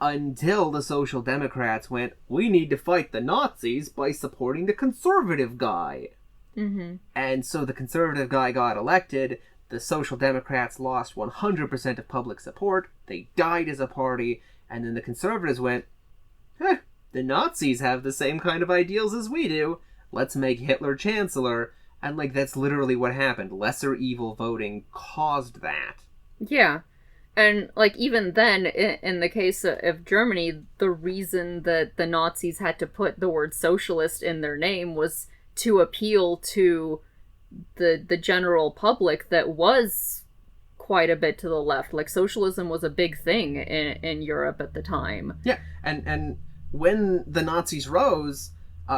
until the Social Democrats went, we need to fight the Nazis by supporting the conservative guy. Mm-hmm. And so the conservative guy got elected, the Social Democrats lost 100% of public support, they died as a party, and then the conservatives went, the Nazis have the same kind of ideals as we do. Let's make Hitler chancellor. And, like, that's literally what happened. Lesser evil voting caused that. Yeah. And, like, even then, in the case of Germany, the reason that the Nazis had to put the word socialist in their name was to appeal to the general public that was quite a bit to the left. Like, socialism was a big thing in Europe at the time. Yeah, and when the Nazis rose...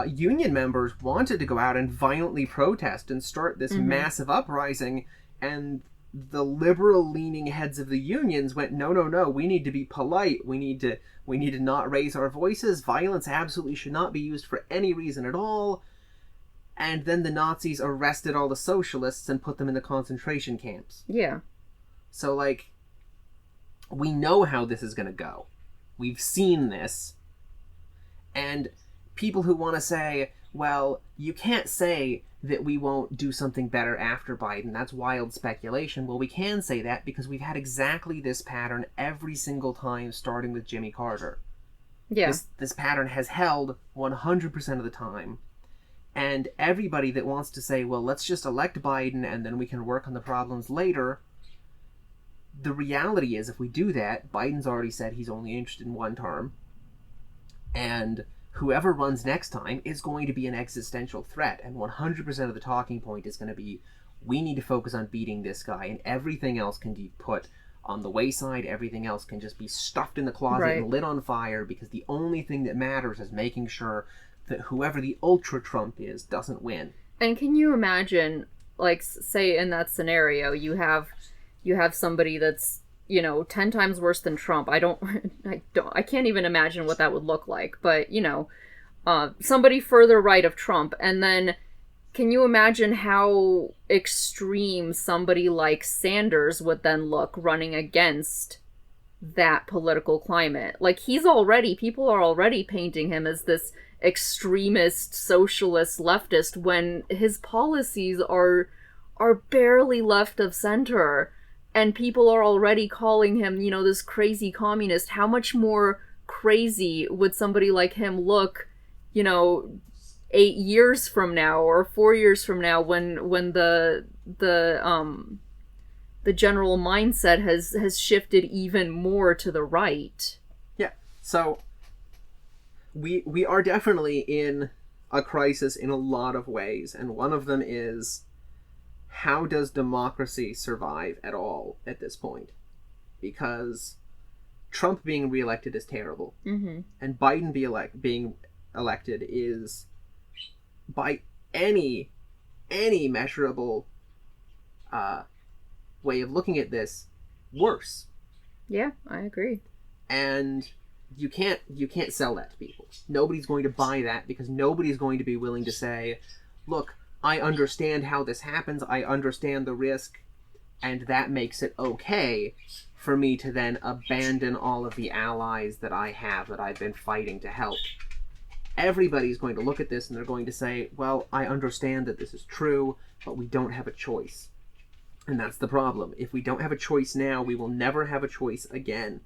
union members wanted to go out and violently protest and start this massive uprising, and the liberal-leaning heads of the unions went, no, we need to be polite, we need to not raise our voices, violence absolutely should not be used for any reason at all, and then the Nazis arrested all the socialists and put them in the concentration camps. Yeah. So, like, we know how this is gonna go. We've seen this, and... people who want to say, well, you can't say that we won't do something better after Biden. That's wild speculation. Well, we can say that because we've had exactly this pattern every single time, starting with Jimmy Carter. Yeah. This pattern has held 100% of the time. And everybody that wants to say, well, let's just elect Biden and then we can work on the problems later, the reality is, if we do that, Biden's already said he's only interested in one term. And... whoever runs next time is going to be an existential threat, and 100% of the talking point is going to be, we need to focus on beating this guy, and everything else can be put on the wayside, everything else can just be stuffed in the closet and lit on fire, because the only thing that matters is making sure that whoever the ultra-Trump is doesn't win. And can you imagine, like, say in that scenario, you have somebody that's, you know, 10 times worse than Trump. I can't even imagine what that would look like. But, you know, somebody further right of Trump, and then can you imagine how extreme somebody like Sanders would then look running against that political climate? Like, people are already painting him as this extremist, socialist, leftist when his policies are barely left of center, and people are already calling him, this crazy communist. How much more crazy would somebody like him look, 8 years from now or 4 years from now when the general mindset has shifted even more to the right? Yeah. So we are definitely in a crisis in a lot of ways, and one of them is, how does democracy survive at all at this point? Because Trump being reelected is terrible, and Biden being elected is, by any measurable way of looking at this, worse. Yeah, I agree. And you can't sell that to people. Nobody's going to buy that, because nobody's going to be willing to say, look, I understand how this happens, I understand the risk, and that makes it okay for me to then abandon all of the allies that I have, that I've been fighting to help. Everybody's going to look at this and they're going to say, well, I understand that this is true, but we don't have a choice. And that's the problem. If we don't have a choice now, we will never have a choice again.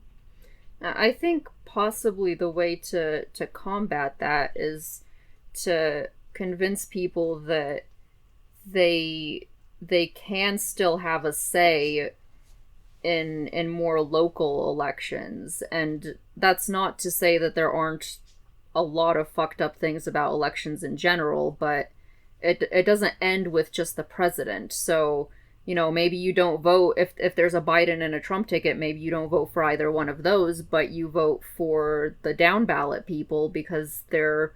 I think possibly the way to combat that is to convince people that they can still have a say in more local elections. And that's not to say that there aren't a lot of fucked up things about elections in general, but it doesn't end with just the president. So, maybe you don't vote, if there's a Biden and a Trump ticket, maybe you don't vote for either one of those, but you vote for the down ballot people because they're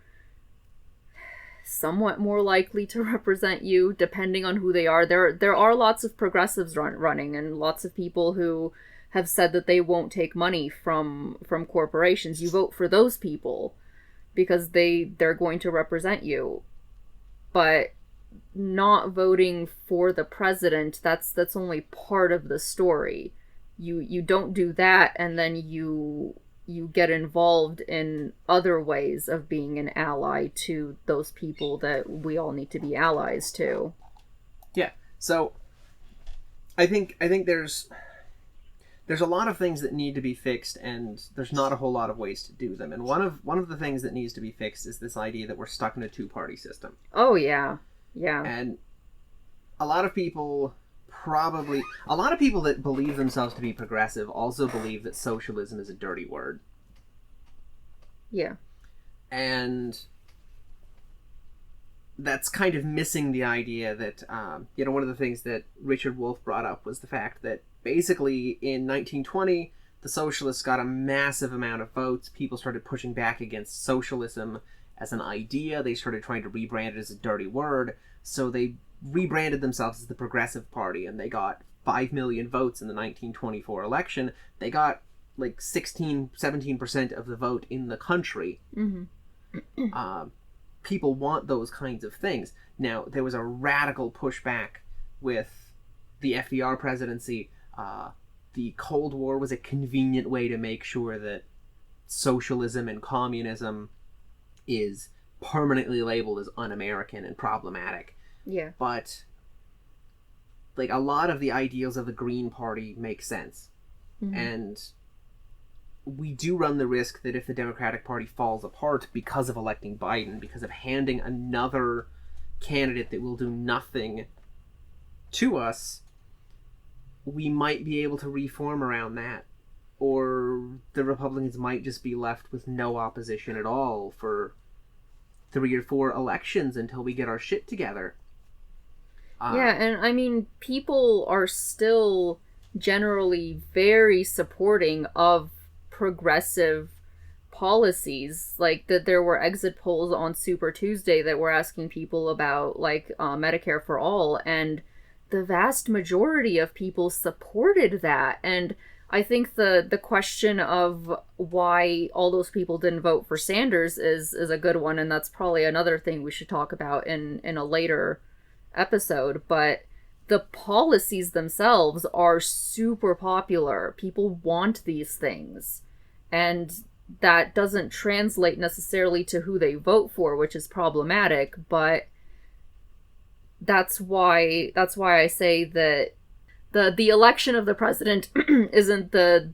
somewhat more likely to represent you, depending on who they are. There are lots of progressives running, and lots of people who have said that they won't take money from corporations. You vote for those people because they're going to represent you. But not voting for the president, that's only part of the story. You don't do that, and then you get involved in other ways of being an ally to those people that we all need to be allies to. Yeah. So I think there's a lot of things that need to be fixed, and there's not a whole lot of ways to do them. And one of the things that needs to be fixed is this idea that we're stuck in a two-party system. Oh yeah. Yeah. And a lot of people that believe themselves to be progressive also believe that socialism is a dirty word. Yeah. And that's kind of missing the idea that, one of the things that Richard Wolff brought up was the fact that basically in 1920, the socialists got a massive amount of votes. People started pushing back against socialism as an idea. They started trying to rebrand it as a dirty word. So they rebranded themselves as the Progressive Party, and they got 5 million votes in the 1924 election. They got like 17% of the vote in the country. Mm-hmm. People want those kinds of things. Now, there was a radical pushback with the FDR presidency. The Cold War was a convenient way to make sure that socialism and communism is permanently labeled as un-American and problematic. Yeah. But like, a lot of the ideals of the Green Party make sense. Mm-hmm. And we do run the risk that if the Democratic Party falls apart because of electing Biden, because of handing another candidate that will do nothing to us, we might be able to reform around that. Or the Republicans might just be left with no opposition at all for 3 or 4 elections until we get our shit together. Yeah, and I mean, people are still generally very supporting of progressive policies. Like, that there were exit polls on Super Tuesday that were asking people about, like, Medicare for All, and the vast majority of people supported that. And I think the question of why all those people didn't vote for Sanders is a good one, and that's probably another thing we should talk about in a later episode. But the policies themselves are super popular. People want these things, and that doesn't translate necessarily to who they vote for, which is problematic. But that's why I say that the election of the president isn't the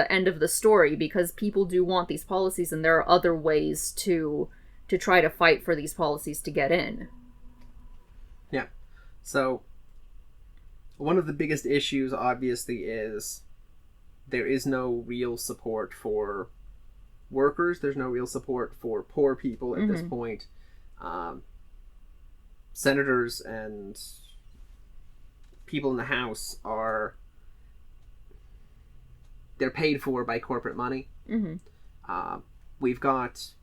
end of the story, because people do want these policies, and there are other ways to try to fight for these policies to get in. Yeah. So one of the biggest issues, obviously, is there is no real support for workers. There's no real support for poor people at this point. Senators and people in the House they're paid for by corporate money. We've got,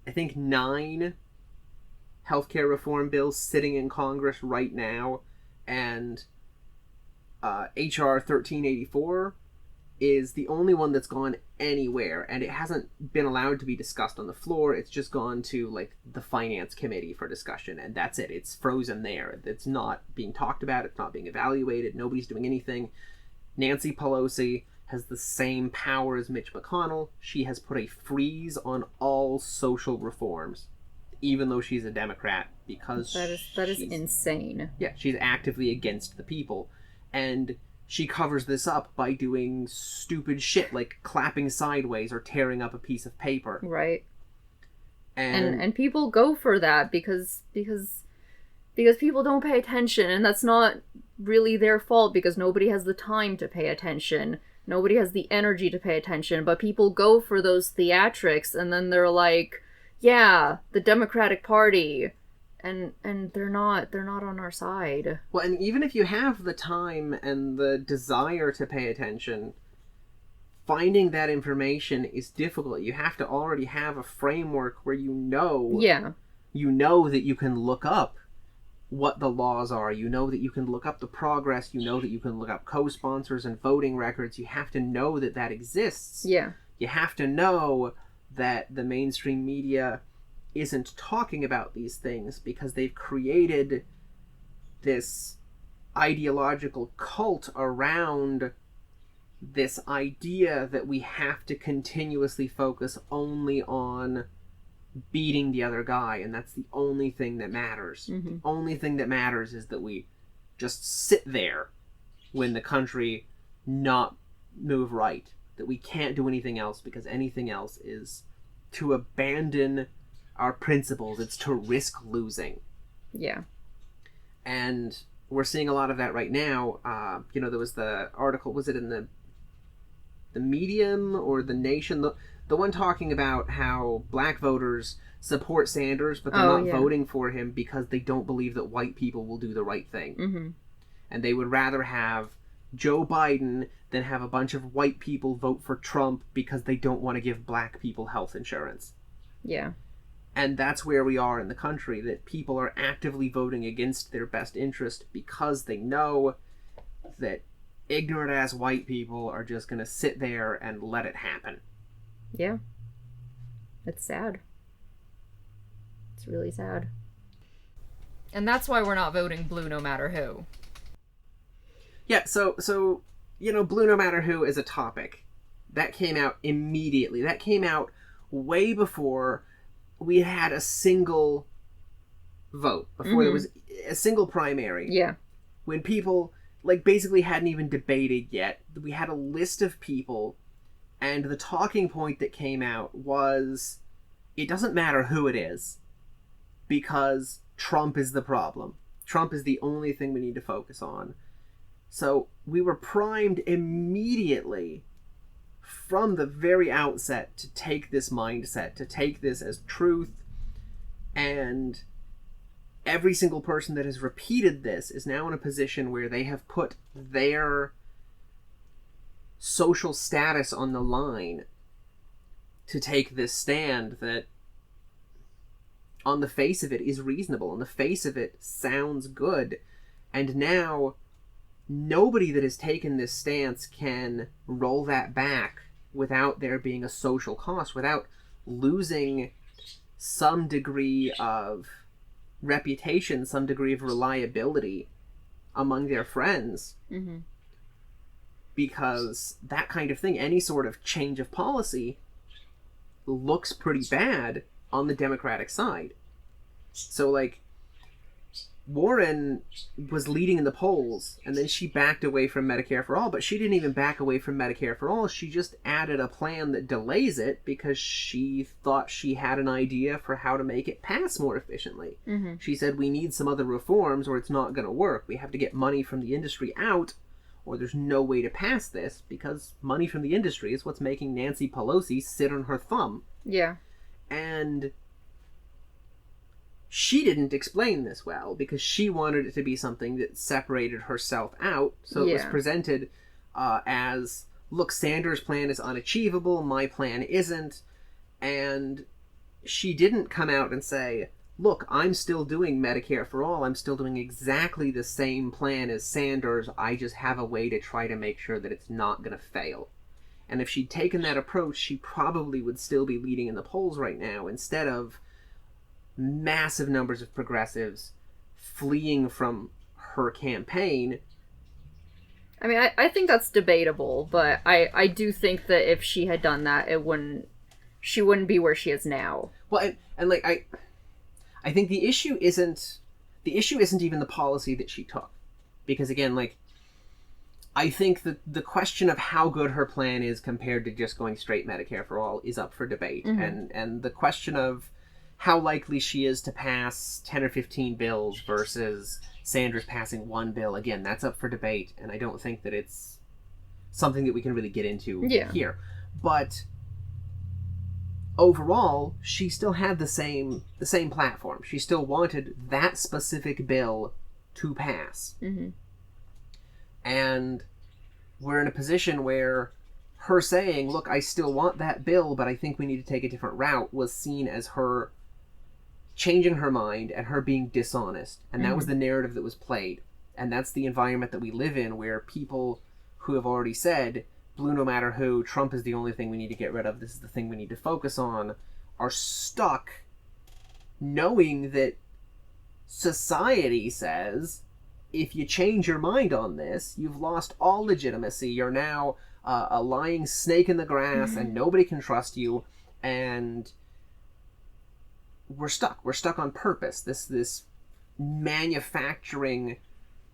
I think, 9 healthcare reform bills sitting in Congress right now, and HR 1384 is the only one that's gone anywhere, and it hasn't been allowed to be discussed on the floor. It's just gone to, like, the finance committee for discussion, and that's it. It's frozen there. It's not being talked about. It's not being evaluated. Nobody's doing anything. Nancy Pelosi has the same power as Mitch McConnell. She has put a freeze on all social reforms, even though she's a Democrat, because that is insane. Yeah, she's actively against the people, and she covers this up by doing stupid shit like clapping sideways or tearing up a piece of paper. Right. And people go for that because people don't pay attention, and that's not really their fault, because nobody has the time to pay attention. Nobody has the energy to pay attention, but people go for those theatrics, and then they're like, yeah, the Democratic Party, and they're not on our side. Well, and even if you have the time and the desire to pay attention, finding that information is difficult. You have to already have a framework where you know that you can look up what the laws are. You know that you can look up the progress. You know that you can look up co-sponsors and voting records. You have to know that that exists. Yeah. You have to know that the mainstream media isn't talking about these things because they've created this ideological cult around this idea that we have to continuously focus only on beating the other guy, and that's the only thing that matters. Mm-hmm. The only thing that matters is that we just sit there when the country not move right, that we can't do anything else because anything else is to abandon our principles. It's to risk losing. Yeah. And we're seeing a lot of that right now. There was the article, was it in the Medium or the Nation? The one talking about how black voters support Sanders, but they're not voting for him because they don't believe that white people will do the right thing. Mm-hmm. And they would rather have Joe Biden than have a bunch of white people vote for Trump because they don't want to give black people health insurance. Yeah. And that's where we are in the country, that people are actively voting against their best interest because they know that ignorant-ass white people are just going to sit there and let it happen. Yeah. It's sad. It's really sad. And that's why we're not voting blue no matter who. Yeah, so blue no matter who is a topic. That came out immediately. That came out way before we had a single vote, before there was a single primary. Yeah. When people, basically hadn't even debated yet. We had a list of people, and the talking point that came out was, it doesn't matter who it is, because Trump is the problem. Trump is the only thing we need to focus on. So we were primed immediately from the very outset to take this mindset, to take this as truth, and every single person that has repeated this is now in a position where they have put their social status on the line to take this stand that on the face of it is reasonable, on the face of it sounds good, and now nobody that has taken this stance can roll that back without there being a social cost, without losing some degree of reputation, some degree of reliability among their friends. Mm-hmm. Because that kind of thing, any sort of change of policy, looks pretty bad on the Democratic side. So, like, Warren was leading in the polls, and then she backed away from Medicare for All, but she didn't even back away from Medicare for All. She just added a plan that delays it because she thought she had an idea for how to make it pass more efficiently. Mm-hmm. She said, we need some other reforms or it's not going to work. We have to get money from the industry out, or there's no way to pass this, because money from the industry is what's making Nancy Pelosi sit on her thumb. Yeah. And she didn't explain this well, because she wanted it to be something that separated herself out. So it was presented as, look, Sanders' plan is unachievable, my plan isn't. And she didn't come out and say, look, I'm still doing Medicare for All. I'm still doing exactly the same plan as Sanders. I just have a way to try to make sure that it's not going to fail. And if she'd taken that approach, she probably would still be leading in the polls right now, instead of massive numbers of progressives fleeing from her campaign. I mean, I think that's debatable, but I do think that if she had done that, she wouldn't be where she is now. Well, and like, I think the issue isn't even the policy that she took. Because again, like, I think that the question of how good her plan is compared to just going straight Medicare for All is up for debate. Mm-hmm. And the question of how likely she is to pass 10 or 15 bills versus Sanders passing one bill, again, that's up for debate. And I don't think that it's something that we can really get into here. But overall, she still had the same platform. She still wanted that specific bill to pass. Mm-hmm. And we're in a position where her saying, look, I still want that bill, but I think we need to take a different route, was seen as her changing her mind and her being dishonest. And that was the narrative that was played. And that's the environment that we live in, where people who have already said, blue no matter who, Trump is the only thing we need to get rid of, this is the thing we need to focus on, are stuck knowing that society says, if you change your mind on this, you've lost all legitimacy. You're now a lying snake in the grass, and nobody can trust you. And we're stuck. We're stuck on purpose. This manufacturing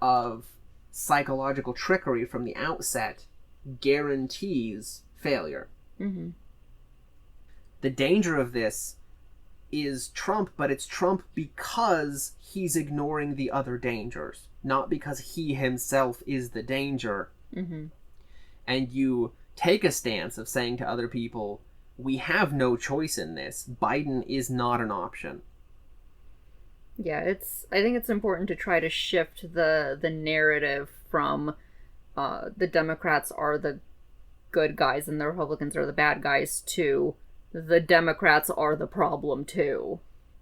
of psychological trickery from the outset guarantees failure. Mm-hmm. The danger of this is Trump, but it's Trump because he's ignoring the other dangers, not because he himself is the danger. Mm-hmm. And you take a stance of saying to other people, we have no choice in this. Biden is not an option. Yeah, I think it's important to try to shift the narrative from the Democrats are the good guys and the Republicans are the bad guys to the Democrats are the problem too.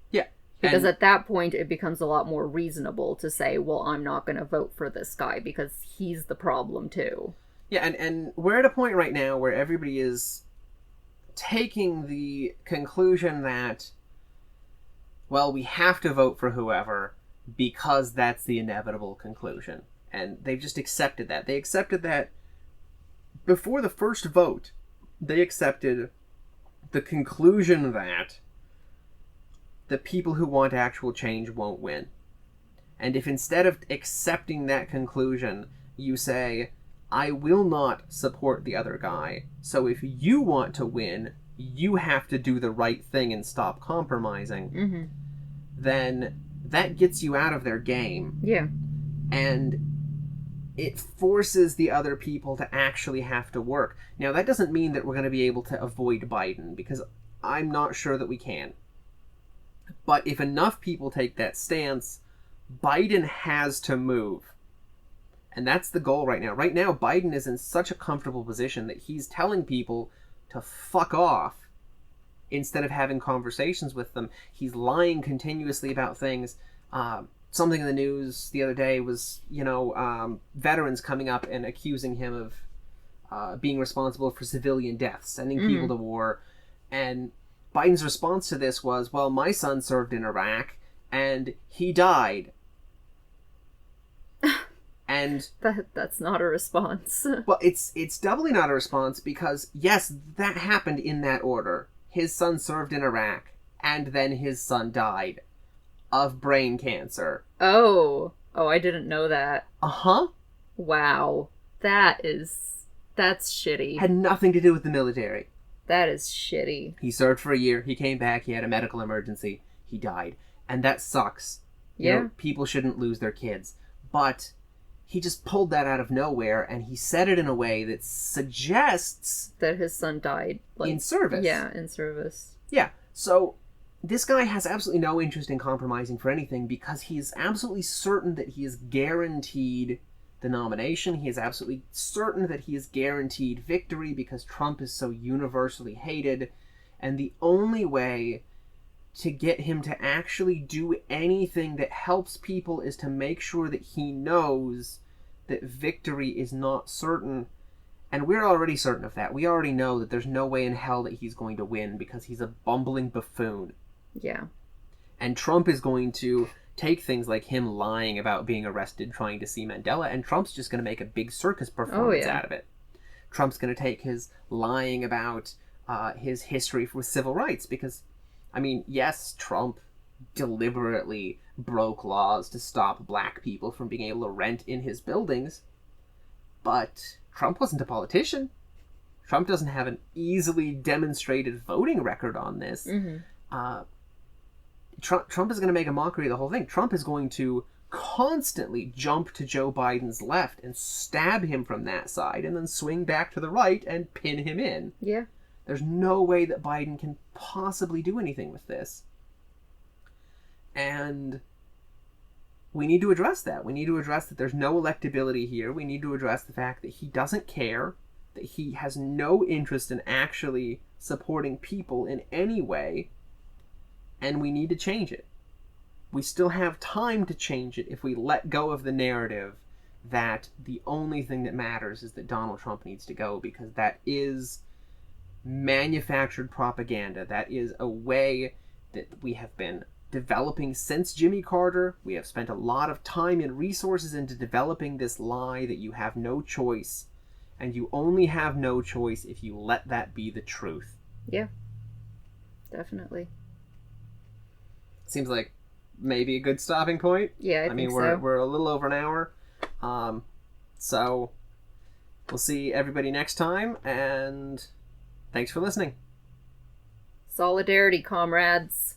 Yeah. Because at that point it becomes a lot more reasonable to say, well, I'm not going to vote for this guy because he's the problem too. Yeah, and we're at a point right now where everybody is taking the conclusion that, well, we have to vote for whoever because that's the inevitable conclusion. And they've just accepted that. They accepted that before the first vote. They accepted the conclusion that the people who want actual change won't win. And if instead of accepting that conclusion, you say, I will not support the other guy, so if you want to win, you have to do the right thing and stop compromising, then that gets you out of their game. Yeah. And it forces the other people to actually have to work. Now, that doesn't mean that we're going to be able to avoid Biden, because I'm not sure that we can. But if enough people take that stance, Biden has to move. And that's the goal right now. Right now, Biden is in such a comfortable position that he's telling people to fuck off instead of having conversations with them. He's lying continuously about things. something in the news the other day was, veterans coming up and accusing him of being responsible for civilian deaths, sending people to war. And Biden's response to this was, well, my son served in Iraq and he died. And that's not a response. Well, it's doubly not a response because, yes, that happened in that order. His son served in Iraq, and then his son died of brain cancer. Oh, I didn't know that. Uh-huh. Wow. That's shitty. Had nothing to do with the military. That is shitty. He served for a year, he came back, he had a medical emergency, he died. And that sucks. Yeah. People shouldn't lose their kids. But he just pulled that out of nowhere, and he said it in a way that suggests that his son died in service. Yeah, in service. Yeah. So this guy has absolutely no interest in compromising for anything because he is absolutely certain that he is guaranteed the nomination. He is absolutely certain that he is guaranteed victory because Trump is so universally hated. And the only way to get him to actually do anything that helps people is to make sure that he knows that victory is not certain. And we're already certain of that. We already know that there's no way in hell that he's going to win because he's a bumbling buffoon. Yeah. And Trump is going to take things like him lying about being arrested trying to see Mandela, and Trump's just going to make a big circus performance out of it. Trump's going to take his lying about his history with civil rights because, yes, Trump deliberately broke laws to stop black people from being able to rent in his buildings, but Trump wasn't a politician. Trump doesn't have an easily demonstrated voting record on this. Trump is going to make a mockery of the whole thing. Trump is going to constantly jump to Joe Biden's left and stab him from that side and then swing back to the right and pin him in. Yeah. There's no way that Biden can possibly do anything with this. And we need to address that. We need to address that there's no electability here. We need to address the fact that he doesn't care, that he has no interest in actually supporting people in any way, and we need to change it. We still have time to change it if we let go of the narrative that the only thing that matters is that Donald Trump needs to go, because that is manufactured propaganda. That is a way that we have been developing since Jimmy Carter. We have spent a lot of time and resources into developing this lie that you have no choice, and you only have no choice if you let that be the truth. Yeah, definitely. Seems like maybe a good stopping point. Yeah, I think so. We're a little over an hour. So we'll see everybody next time, and thanks for listening. Solidarity, comrades.